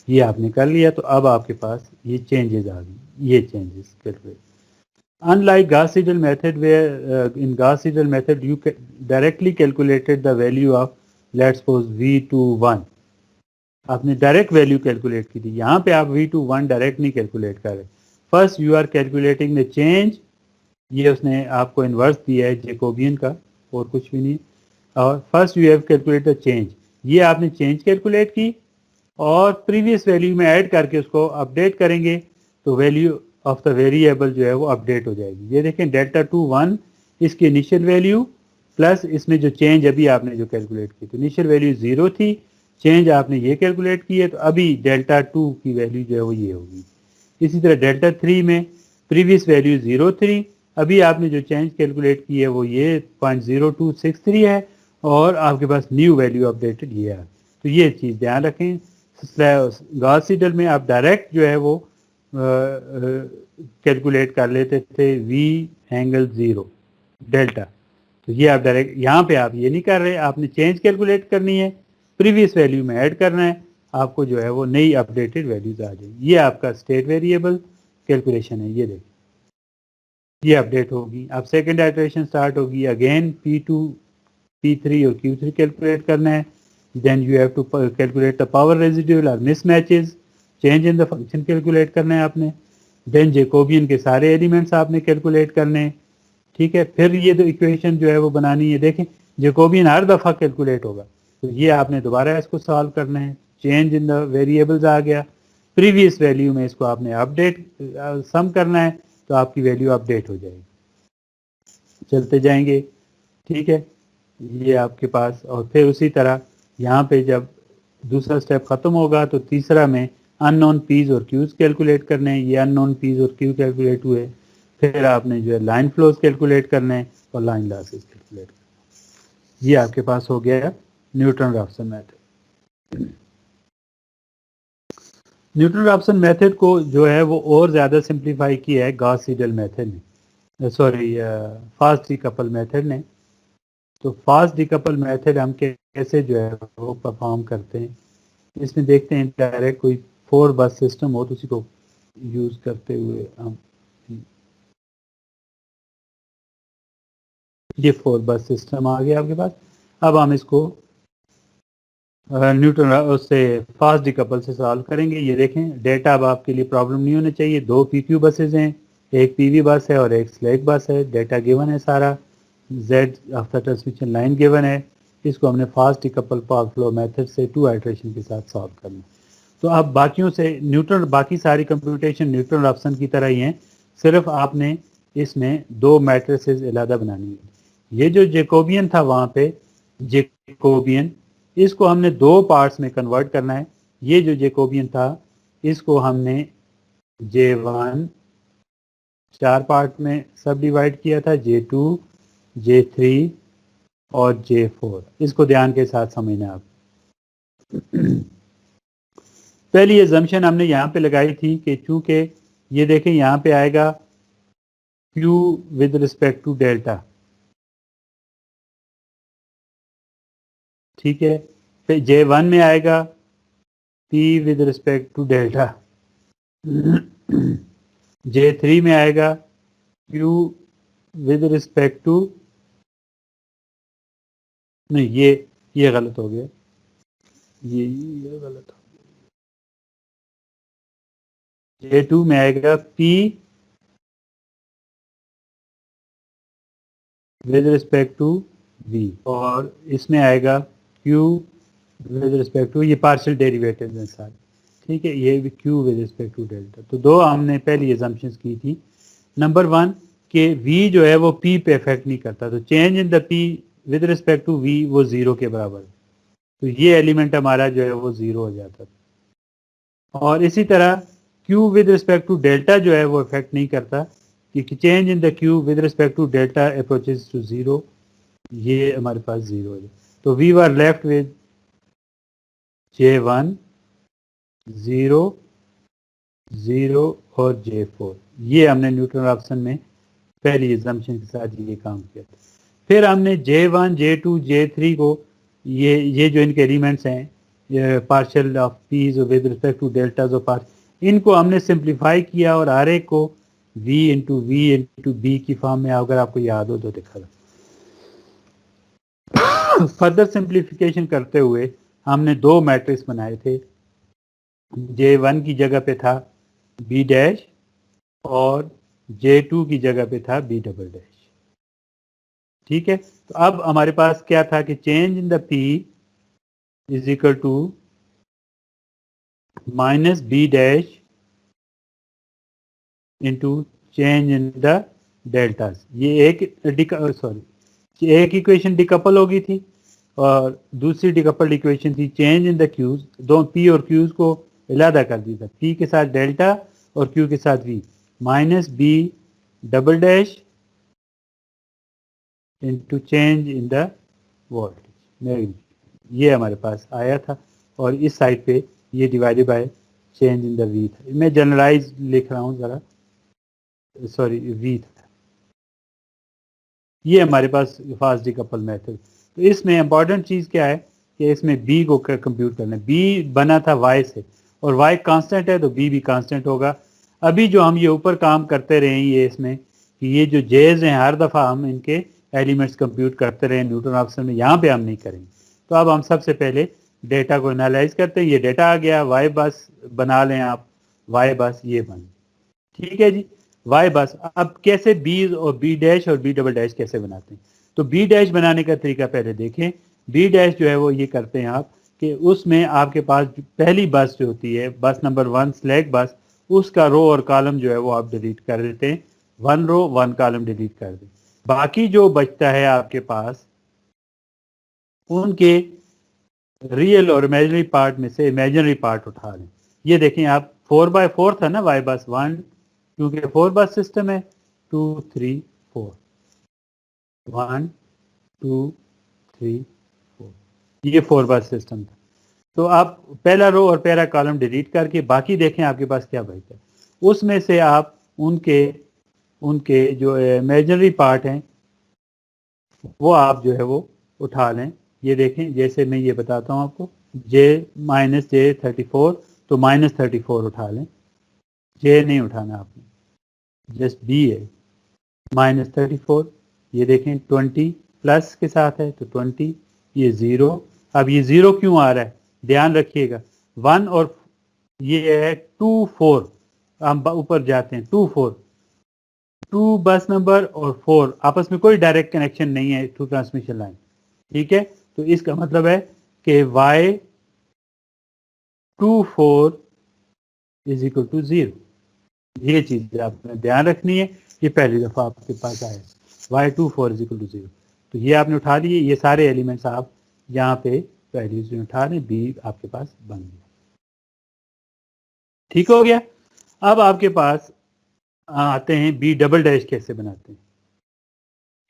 ये आपने कर लिया, तो अब आपके पास ये चेंजेस आ गई, ये changes calculate. Unlike Gauss-Seidel method, where in Gauss-Seidel method you directly calculated the value of, let's suppose V21, आपने डायरेक्ट वैल्यू कैलकुलेट की थी। यहाँ पे आप V21 डायरेक्ट नहीं कैलकुलेट कर रहे, first you are calculating the change, ये उसने आपको इन्वर्स दिया है जैकोबियन का और कुछ भी नहीं, और first you have calculate the change, ये आपने चेंज कैलकुलेट की और प्रीवियस वैल्यू में ऐड करके उसको अपडेट करेंगे, तो वैल्यू ऑफ द वेरिएबल जो है वो अपडेट हो जाएगी। ये देखें डेल्टा 2 1 इसकी इनिशियल वैल्यू प्लस इसमें जो चेंज अभी आपने जो कैलकुलेट की, तो इनिशियल वैल्यू 0 थी, चेंज आपने ये कैलकुलेट की है, तो अभी डेल्टा 2 की वैल्यू जो है वो ये होगी। इसी तरह डेल्टा 3 में प्रीवियस वैल्यू 0 3, अभी आपने जो चेंज कैलकुलेट की है वो ये 0.0263 है, और आपके पास न्यू वैल्यू अपडेटेड ये है। तो ये चीज़ ध्यान रखें, गॉस-सीडल में आप डायरेक्ट जो है वो कैलकुलेट कर लेते थे V∠0 डेल्टा, तो ये आप डायरेक्ट, यहाँ पे आप ये नहीं कर रहे, आपने चेंज कैलकुलेट करनी है, प्रीवियस वैल्यू में ऐड करना है, आपको जो है वो नई अपडेटेड वैल्यूज आ जाएगी। ये आपका स्टेट वेरिएबल कैलकुलेशन है, ये देखिए ये अपडेट होगी। अब सेकेंड आइटरेशन स्टार्ट होगी, अगेन P2 P3 और Q3 कैलकुलेट करना है, then you have to calculate the power residual और mismatches, change in the function calculate करना है आपने, देन जैकोबियन के सारे एलिमेंट्स आपने कैलकुलेट करने हैं, ठीक है। फिर ये तो इक्वेशन जो है वो बनानी है, देखें जैकोबियन हर दफ़ा कैलकुलेट होगा, तो ये आपने दोबारा इसको सॉल्व करना है, चेंज इन द वेरिएबल्स आ गया, प्रीवियस वैल्यू में इसको आपने अपडेट सम करना है, तो आपकी वैल्यू अपडेट हो जाएगी। चलते जाएंगे, ठीक है, ये आपके पास, और फिर उसी तरह यहाँ पे जब दूसरा स्टेप खत्म होगा तो तीसरा में अननोन पीज और क्यूज कैलकुलेट करने हैं, ये अननोन पीज और क्यू कैलकुलेट हुए, फिर आपने जो है लाइन फ्लोज कैलकुलेट करने हैं और लाइन लॉसेस कैलकुलेट करने हैं। ये आपके पास हो गया न्यूटन-रॉप्सन मेथड। न्यूटन-रॉप्सन मेथड को जो है वो और ज़्यादा सिंप्लीफाई किया है गॉस-सीडल मेथड ने, सॉरी फास्ट डीकपल मेथड ने। तो फास्ट डीकपल मेथड हम कैसे जो है वो परफॉर्म करते हैं, इसमें देखते हैं डायरेक्ट कोई 4 बस सिस्टम हो तो उसी को यूज़ करते हुए हम ये 4 बस सिस्टम आ गया आपके पास। अब हम इसको न्यूटन उससे फास्ट डिकपल से सॉल्व करेंगे। ये देखें डेटा अब आपके लिए प्रॉब्लम नहीं होनी चाहिए। 2 पीक्यू बसेज हैं, एक पीवी बस है और एक स्लैक बस है। डेटा गिवन है सारा, Z of the transmission line given है। इसको हमने fast decouple power flow method से 2 आइट्रेशन के साथ सॉल्व करना है। तो अब बाकियों से न्यूटन, बाकी सारी कंप्यूटेशन न्यूटन रॉप्सन की तरह ही हैं, सिर्फ आपने इसमें 2 मैट्रिसेस अलहदा बनानी है। ये जो जेकोबियन था वहाँ पे, जेकोबियन, इसको हमने 2 पार्ट्स में कन्वर्ट करना है। ये जो जेकोबियन था इसको हमने J1 4 पार्ट में सब डिवाइड किया था, J2, J3 और J4। इसको ध्यान के साथ समझना आप। पहली एजम्पशन हमने यहाँ पे लगाई थी कि चूंकि ये देखें यहाँ पे आएगा Q with respect to delta, ठीक है। फिर J1 में आएगा P with respect to delta, J3 में आएगा Q विद रिस्पेक्ट टू, नहीं ये गलत हो गया, ये गलत हो गया। J2 में आएगा P with respect to V, और इसमें आएगा Q विद रिस्पेक्ट टू, ये पार्शियल डेरिवेटिव हैं सारे, ठीक है। ये भी Q with respect to delta. तो 2 हमने पहली एजम्पशंस की थी। नंबर 1 कि V जो है वो P पे इफेक्ट नहीं करता, तो change in the P with respect to V वो 0 के बराबर है, तो ये एलिमेंट हमारा जो है वो 0 हो जाता था। और इसी तरह Q with respect to delta जो है वो इफेक्ट नहीं करता, क्योंकि change in the Q with respect to delta approaches to 0, ये हमारे पास 0 हो जाए। तो we were left with J1 0 0 और J4। ये हमने न्यूटन रॉप्सन में पहली एजम्पशन के साथ ये काम किया था। फिर हमने J1 J2 J3 को, ये जो इनके एलिमेंट्स हैं partial of Ps with respect to deltas of part, इनको हमने सिंप्लीफाई किया और हर एक को V इंटू B की फॉर्म में, अगर आपको याद हो तो देखा था। फर्दर सिंप्लीफिकेशन करते हुए हमने 2 मैट्रिक्स बनाए थे। J1 की जगह पे था B डैश और J2 की जगह पे था B डबल डैश, ठीक है। तो अब हमारे पास क्या था कि change in the P is equal to minus B dash into change in the deltas. ये एक इक्वेशन डिकपल हो गई थी और दूसरी डिकपल्ड इक्वेशन थी चेंज इन द क्यूज। दो P और Q's को अलहदा कर दिया था, P के साथ डेल्टा और Q के साथ V, minus B double dash into change in the voltage. ये हमारे पास आया था और इस साइड पे ये divided by change in the V था। मैं जनरलाइज लिख रहा हूँ ज़रा, सॉरी V था। ये हमारे पास फास्ट डिकपल मेथड। तो इसमें इंपॉर्टेंट चीज़ क्या है कि इसमें B को कंप्यूट करना है। B बना था Y से और Y कांस्टेंट है तो B भी कांस्टेंट होगा। अभी जो हम ये ऊपर काम करते रहे ये इसमें कि ये जो जेज हैं हर दफ़ा हम इनके एलिमेंट्स कंप्यूट करते रहे न्यूटन रॉप्सन में, यहाँ पे हम नहीं करेंगे। तो अब हम सबसे पहले डेटा को एनालाइज करते हैं। ये डेटा आ गया, Y बस बना लें आप, Y बस ये बन, ठीक है जी, Y बस। अब कैसे B और B डैश और B डबल डैश कैसे बनाते हैं, तो B डैश बनाने का तरीका पहले देखें। B डैश जो है वो ये करते हैं आप कि उसमें आपके पास पहली बस जो होती है, बस नंबर 1 स्लैक बस, उसका रो और कॉलम जो है वो आप डिलीट कर देते हैं। 1 रो 1 कॉलम डिलीट कर दें। बाकी जो बचता है आपके पास उनके रियल और इमेजिनरी पार्ट में से इमेजिनरी पार्ट उठा लें। ये देखें आप 4x4 था ना Y बस 1, क्योंकि 4 बस सिस्टम है, 2 3 4, 1 2 3 4, ये 4 बस सिस्टम था। तो आप पहला रो और पहला कॉलम डिलीट करके बाकी देखें आपके पास क्या बचता है। उसमें से आप उनके जो इमेजिनरी पार्ट हैं वो आप जो है वो उठा लें। ये देखें, जैसे मैं ये बताता हूँ आपको, J-34, तो -34 उठा लें। J नहीं उठाना आपने, जस्ट B है, -34 ये देखें 20 प्लस के साथ है तो 20, ये 0। अब ये 0 क्यों आ रहा है, ध्यान रखिएगा। 1 और ये है 2 4, हम ऊपर जाते हैं 2 4, 2 बस नंबर और 4 आपस में कोई डायरेक्ट कनेक्शन नहीं है थ्रू ट्रांसमिशन लाइन, ठीक है। तो इसका मतलब है कि y 24 इज इक्वल टू 0। ये चीज आपने ध्यान रखनी है, ये पहली दफा आपके पास आया y24 इज इक्वल टू 0। तो ये आपने उठा लिए, ये सारे एलिमेंट्स आप यहाँ पे वैल्यूज में उठा लें, बी आपके पास बन गया, ठीक हो गया। अब आपके पास आते हैं बी डबल डैश कैसे बनाते हैं।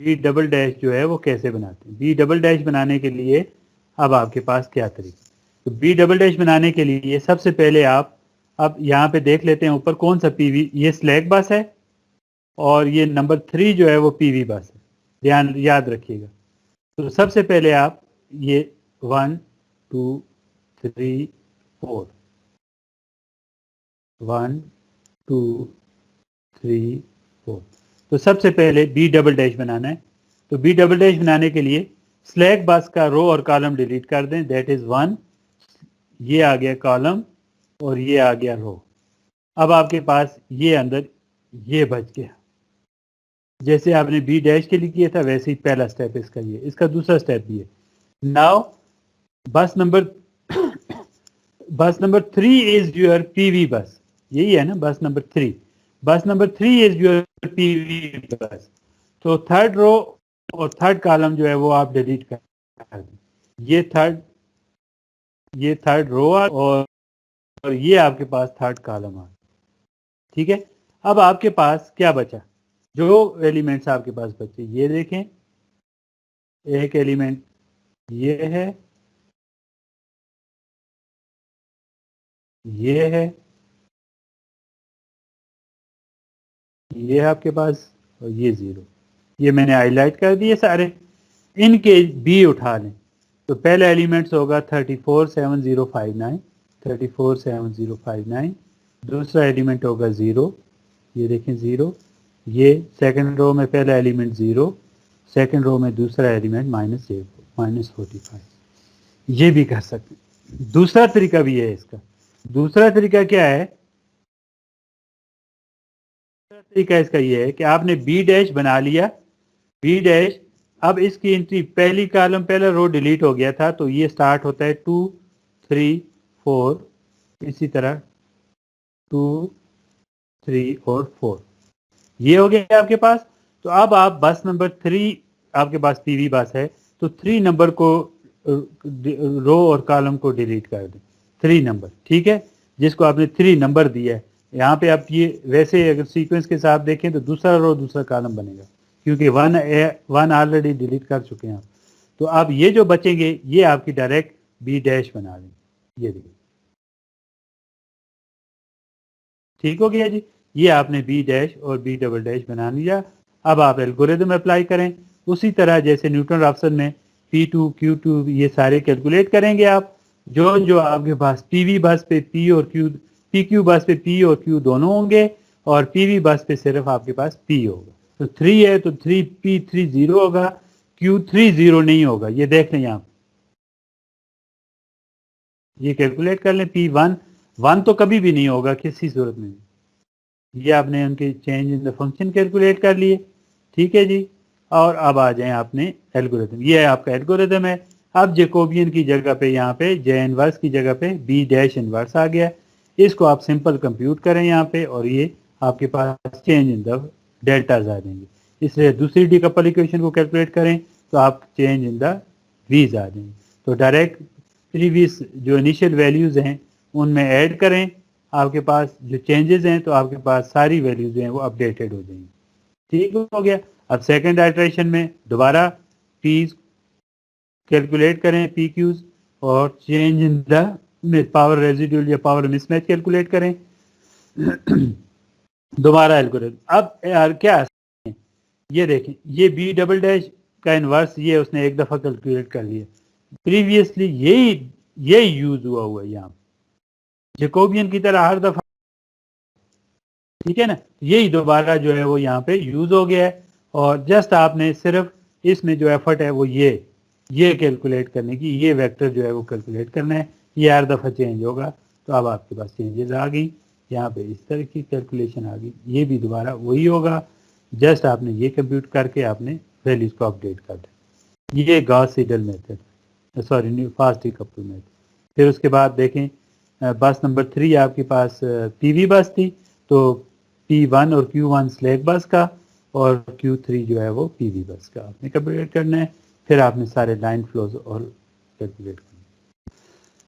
बी डबल डैश जो है वो कैसे बनाते हैं, बी डबल डैश बनाने के लिए अब आपके पास क्या तरीका। तो बी डबल डैश बनाने के लिए सबसे पहले आप अब यहाँ पे देख लेते हैं ऊपर कौन सा पीवी, ये स्लैक बस है और ये नंबर 3 जो है वो पीवी बस है, ध्यान याद रखिएगा। तो सबसे पहले आप ये 1 2 3 4, 1 2 3 4, तो सबसे पहले बी डबल डैश बनाना है। तो बी डबल डैश बनाने के लिए स्लैक बस का रो और कॉलम डिलीट कर दें, दैट इज 1, ये आ गया कॉलम और ये आ गया रो। अब आपके पास ये अंदर ये बच गया, जैसे आपने बी डैश के लिए किया था वैसे ही पहला स्टेप इसका ये, इसका दूसरा स्टेप ये। नाउ बस नंबर बस नंबर 3 इज योर पीवी बस, यही है ना बस नंबर 3, बस नंबर 3 इज योर पीवी बस। तो थर्ड रो और थर्ड कॉलम जो है वो आप डिलीट कर दें, ये थर्ड रो और ये आपके पास थर्ड कॉलम आ, ठीक है। अब आपके पास क्या बचा, जो एलिमेंट्स आपके पास बचे ये देखें, एक एलिमेंट ये है, ये है, ये है आपके पास और ये 0, ये मैंने हाईलाइट कर दिए सारे, इनके बी उठा लें। तो पहला एलिमेंट्स होगा 347059, 347059, दूसरा एलिमेंट होगा 0, ये देखें 0, ये सेकंड रो में पहला एलिमेंट 0, सेकंड रो में दूसरा एलिमेंट -45। ये भी कर सकते हैं। दूसरा तरीका भी है इसका, दूसरा तरीका क्या है, दूसरा तरीका इसका ये है कि आपने बी डैश बना लिया, बी डैश, अब इसकी एंट्री पहली कॉलम पहला रो डिलीट हो गया था तो ये स्टार्ट होता है 2 3 4, इसी तरह 2 3 और 4, ये हो गया आपके पास। तो अब आप बस नंबर 3 आपके पास पीवी बस है तो 3 नंबर को रो और कॉलम को डिलीट कर दें, 3 नंबर, ठीक है, जिसको आपने 3 नंबर दिया है। यहाँ पे आप ये वैसे अगर सीक्वेंस के साथ देखें तो दूसरा रो दूसरा कॉलम बनेगा क्योंकि 1 ऑलरेडी डिलीट कर चुके हैं आप। तो अब ये जो बचेंगे ये आपकी डायरेक्ट बी डैश बना देंगे, ये देखिए, ठीक हो गया जी। ये आपने बी डैश और बी डबल डैश बना लिया। अब आप एल्गोरिदम अप्लाई करें उसी तरह जैसे न्यूटन राफसन में P2 Q2 ये सारे कैलकुलेट करेंगे आप, जो जो आपके पास पीवी बस पे P और Q, PQ बस पे P और Q दोनों होंगे और पीवी बस पे सिर्फ आपके पास P होगा। तो 3 है तो 3P3 0 होगा, Q3 0 नहीं होगा, ये देख लें आप, ये कैलकुलेट कर लें। P1 1 तो कभी भी नहीं होगा किसी सूरत में, ये आपने उनके change in the function calculate कर लिए, ठीक है जी। और अब आ जाएं आपने एल्गोरिथम, ये है आपका एल्गोरिथम है। अब जेकोबियन की जगह पे यहाँ पे जे इनवर्स की जगह पे बी डैश इनवर्स आ गया, इसको आप सिंपल कंप्यूट करें यहाँ पे और ये आपके पास चेंज इन द डेल्टाज आ जाएंगे। इसलिए दूसरी डीकपल इक्वेशन को कैलकुलेट करें तो आप चेंज इन द वीज आ जाएंगे। तो डायरेक्ट प्रीवियस जो इनिशियल वैल्यूज हैं उनमें ऐड करें, आपके पास जो चेंजेस हैं तो आपके पास सारी वैल्यूज हैं वो अपडेटेड हो जाएंगी, ठीक हो गया। अब सेकंड आइटरेशन में दोबारा पीज कैलकुलेट करें, पी क्यूज, और change in the power residual या पावर मिसमैच कैलकुलेट करें। दोबारा एल्गोरिथम अब यार क्या है? ये देखें, ये बी डबल डैश का इनवर्स ये उसने एक दफा कैलकुलेट कर लिया, प्रीवियसली यही यूज हुआ है यहाँ जेकोबियन की तरह हर दफा, ठीक है ना, यही दोबारा जो है वो यहाँ पे यूज हो गया है और जस्ट आपने सिर्फ इसमें जो एफर्ट है वो ये कैलकुलेट करने की, ये वेक्टर जो है वो कैलकुलेट करना है, ये हर दफ़ा चेंज होगा। तो अब आपके पास चेंजेस आ गई, यहाँ पे इस तरह की कैलकुलेशन आ गई, ये भी दोबारा वही होगा, जस्ट आपने ये कंप्यूट करके आपने वैल्यूज को अपडेट कर दें। ये Gauss Seidel method, sorry fast decoupled method. फिर उसके बाद देखें बस नंबर 3 आपके पास पीवी बस थी, तो P1 और Q1 स्लैक बस का और Q3 जो है वो पीवी बस का आपने कैलकुलेट करना है। फिर आपने सारे लाइन फ्लोज और कैलकुलेट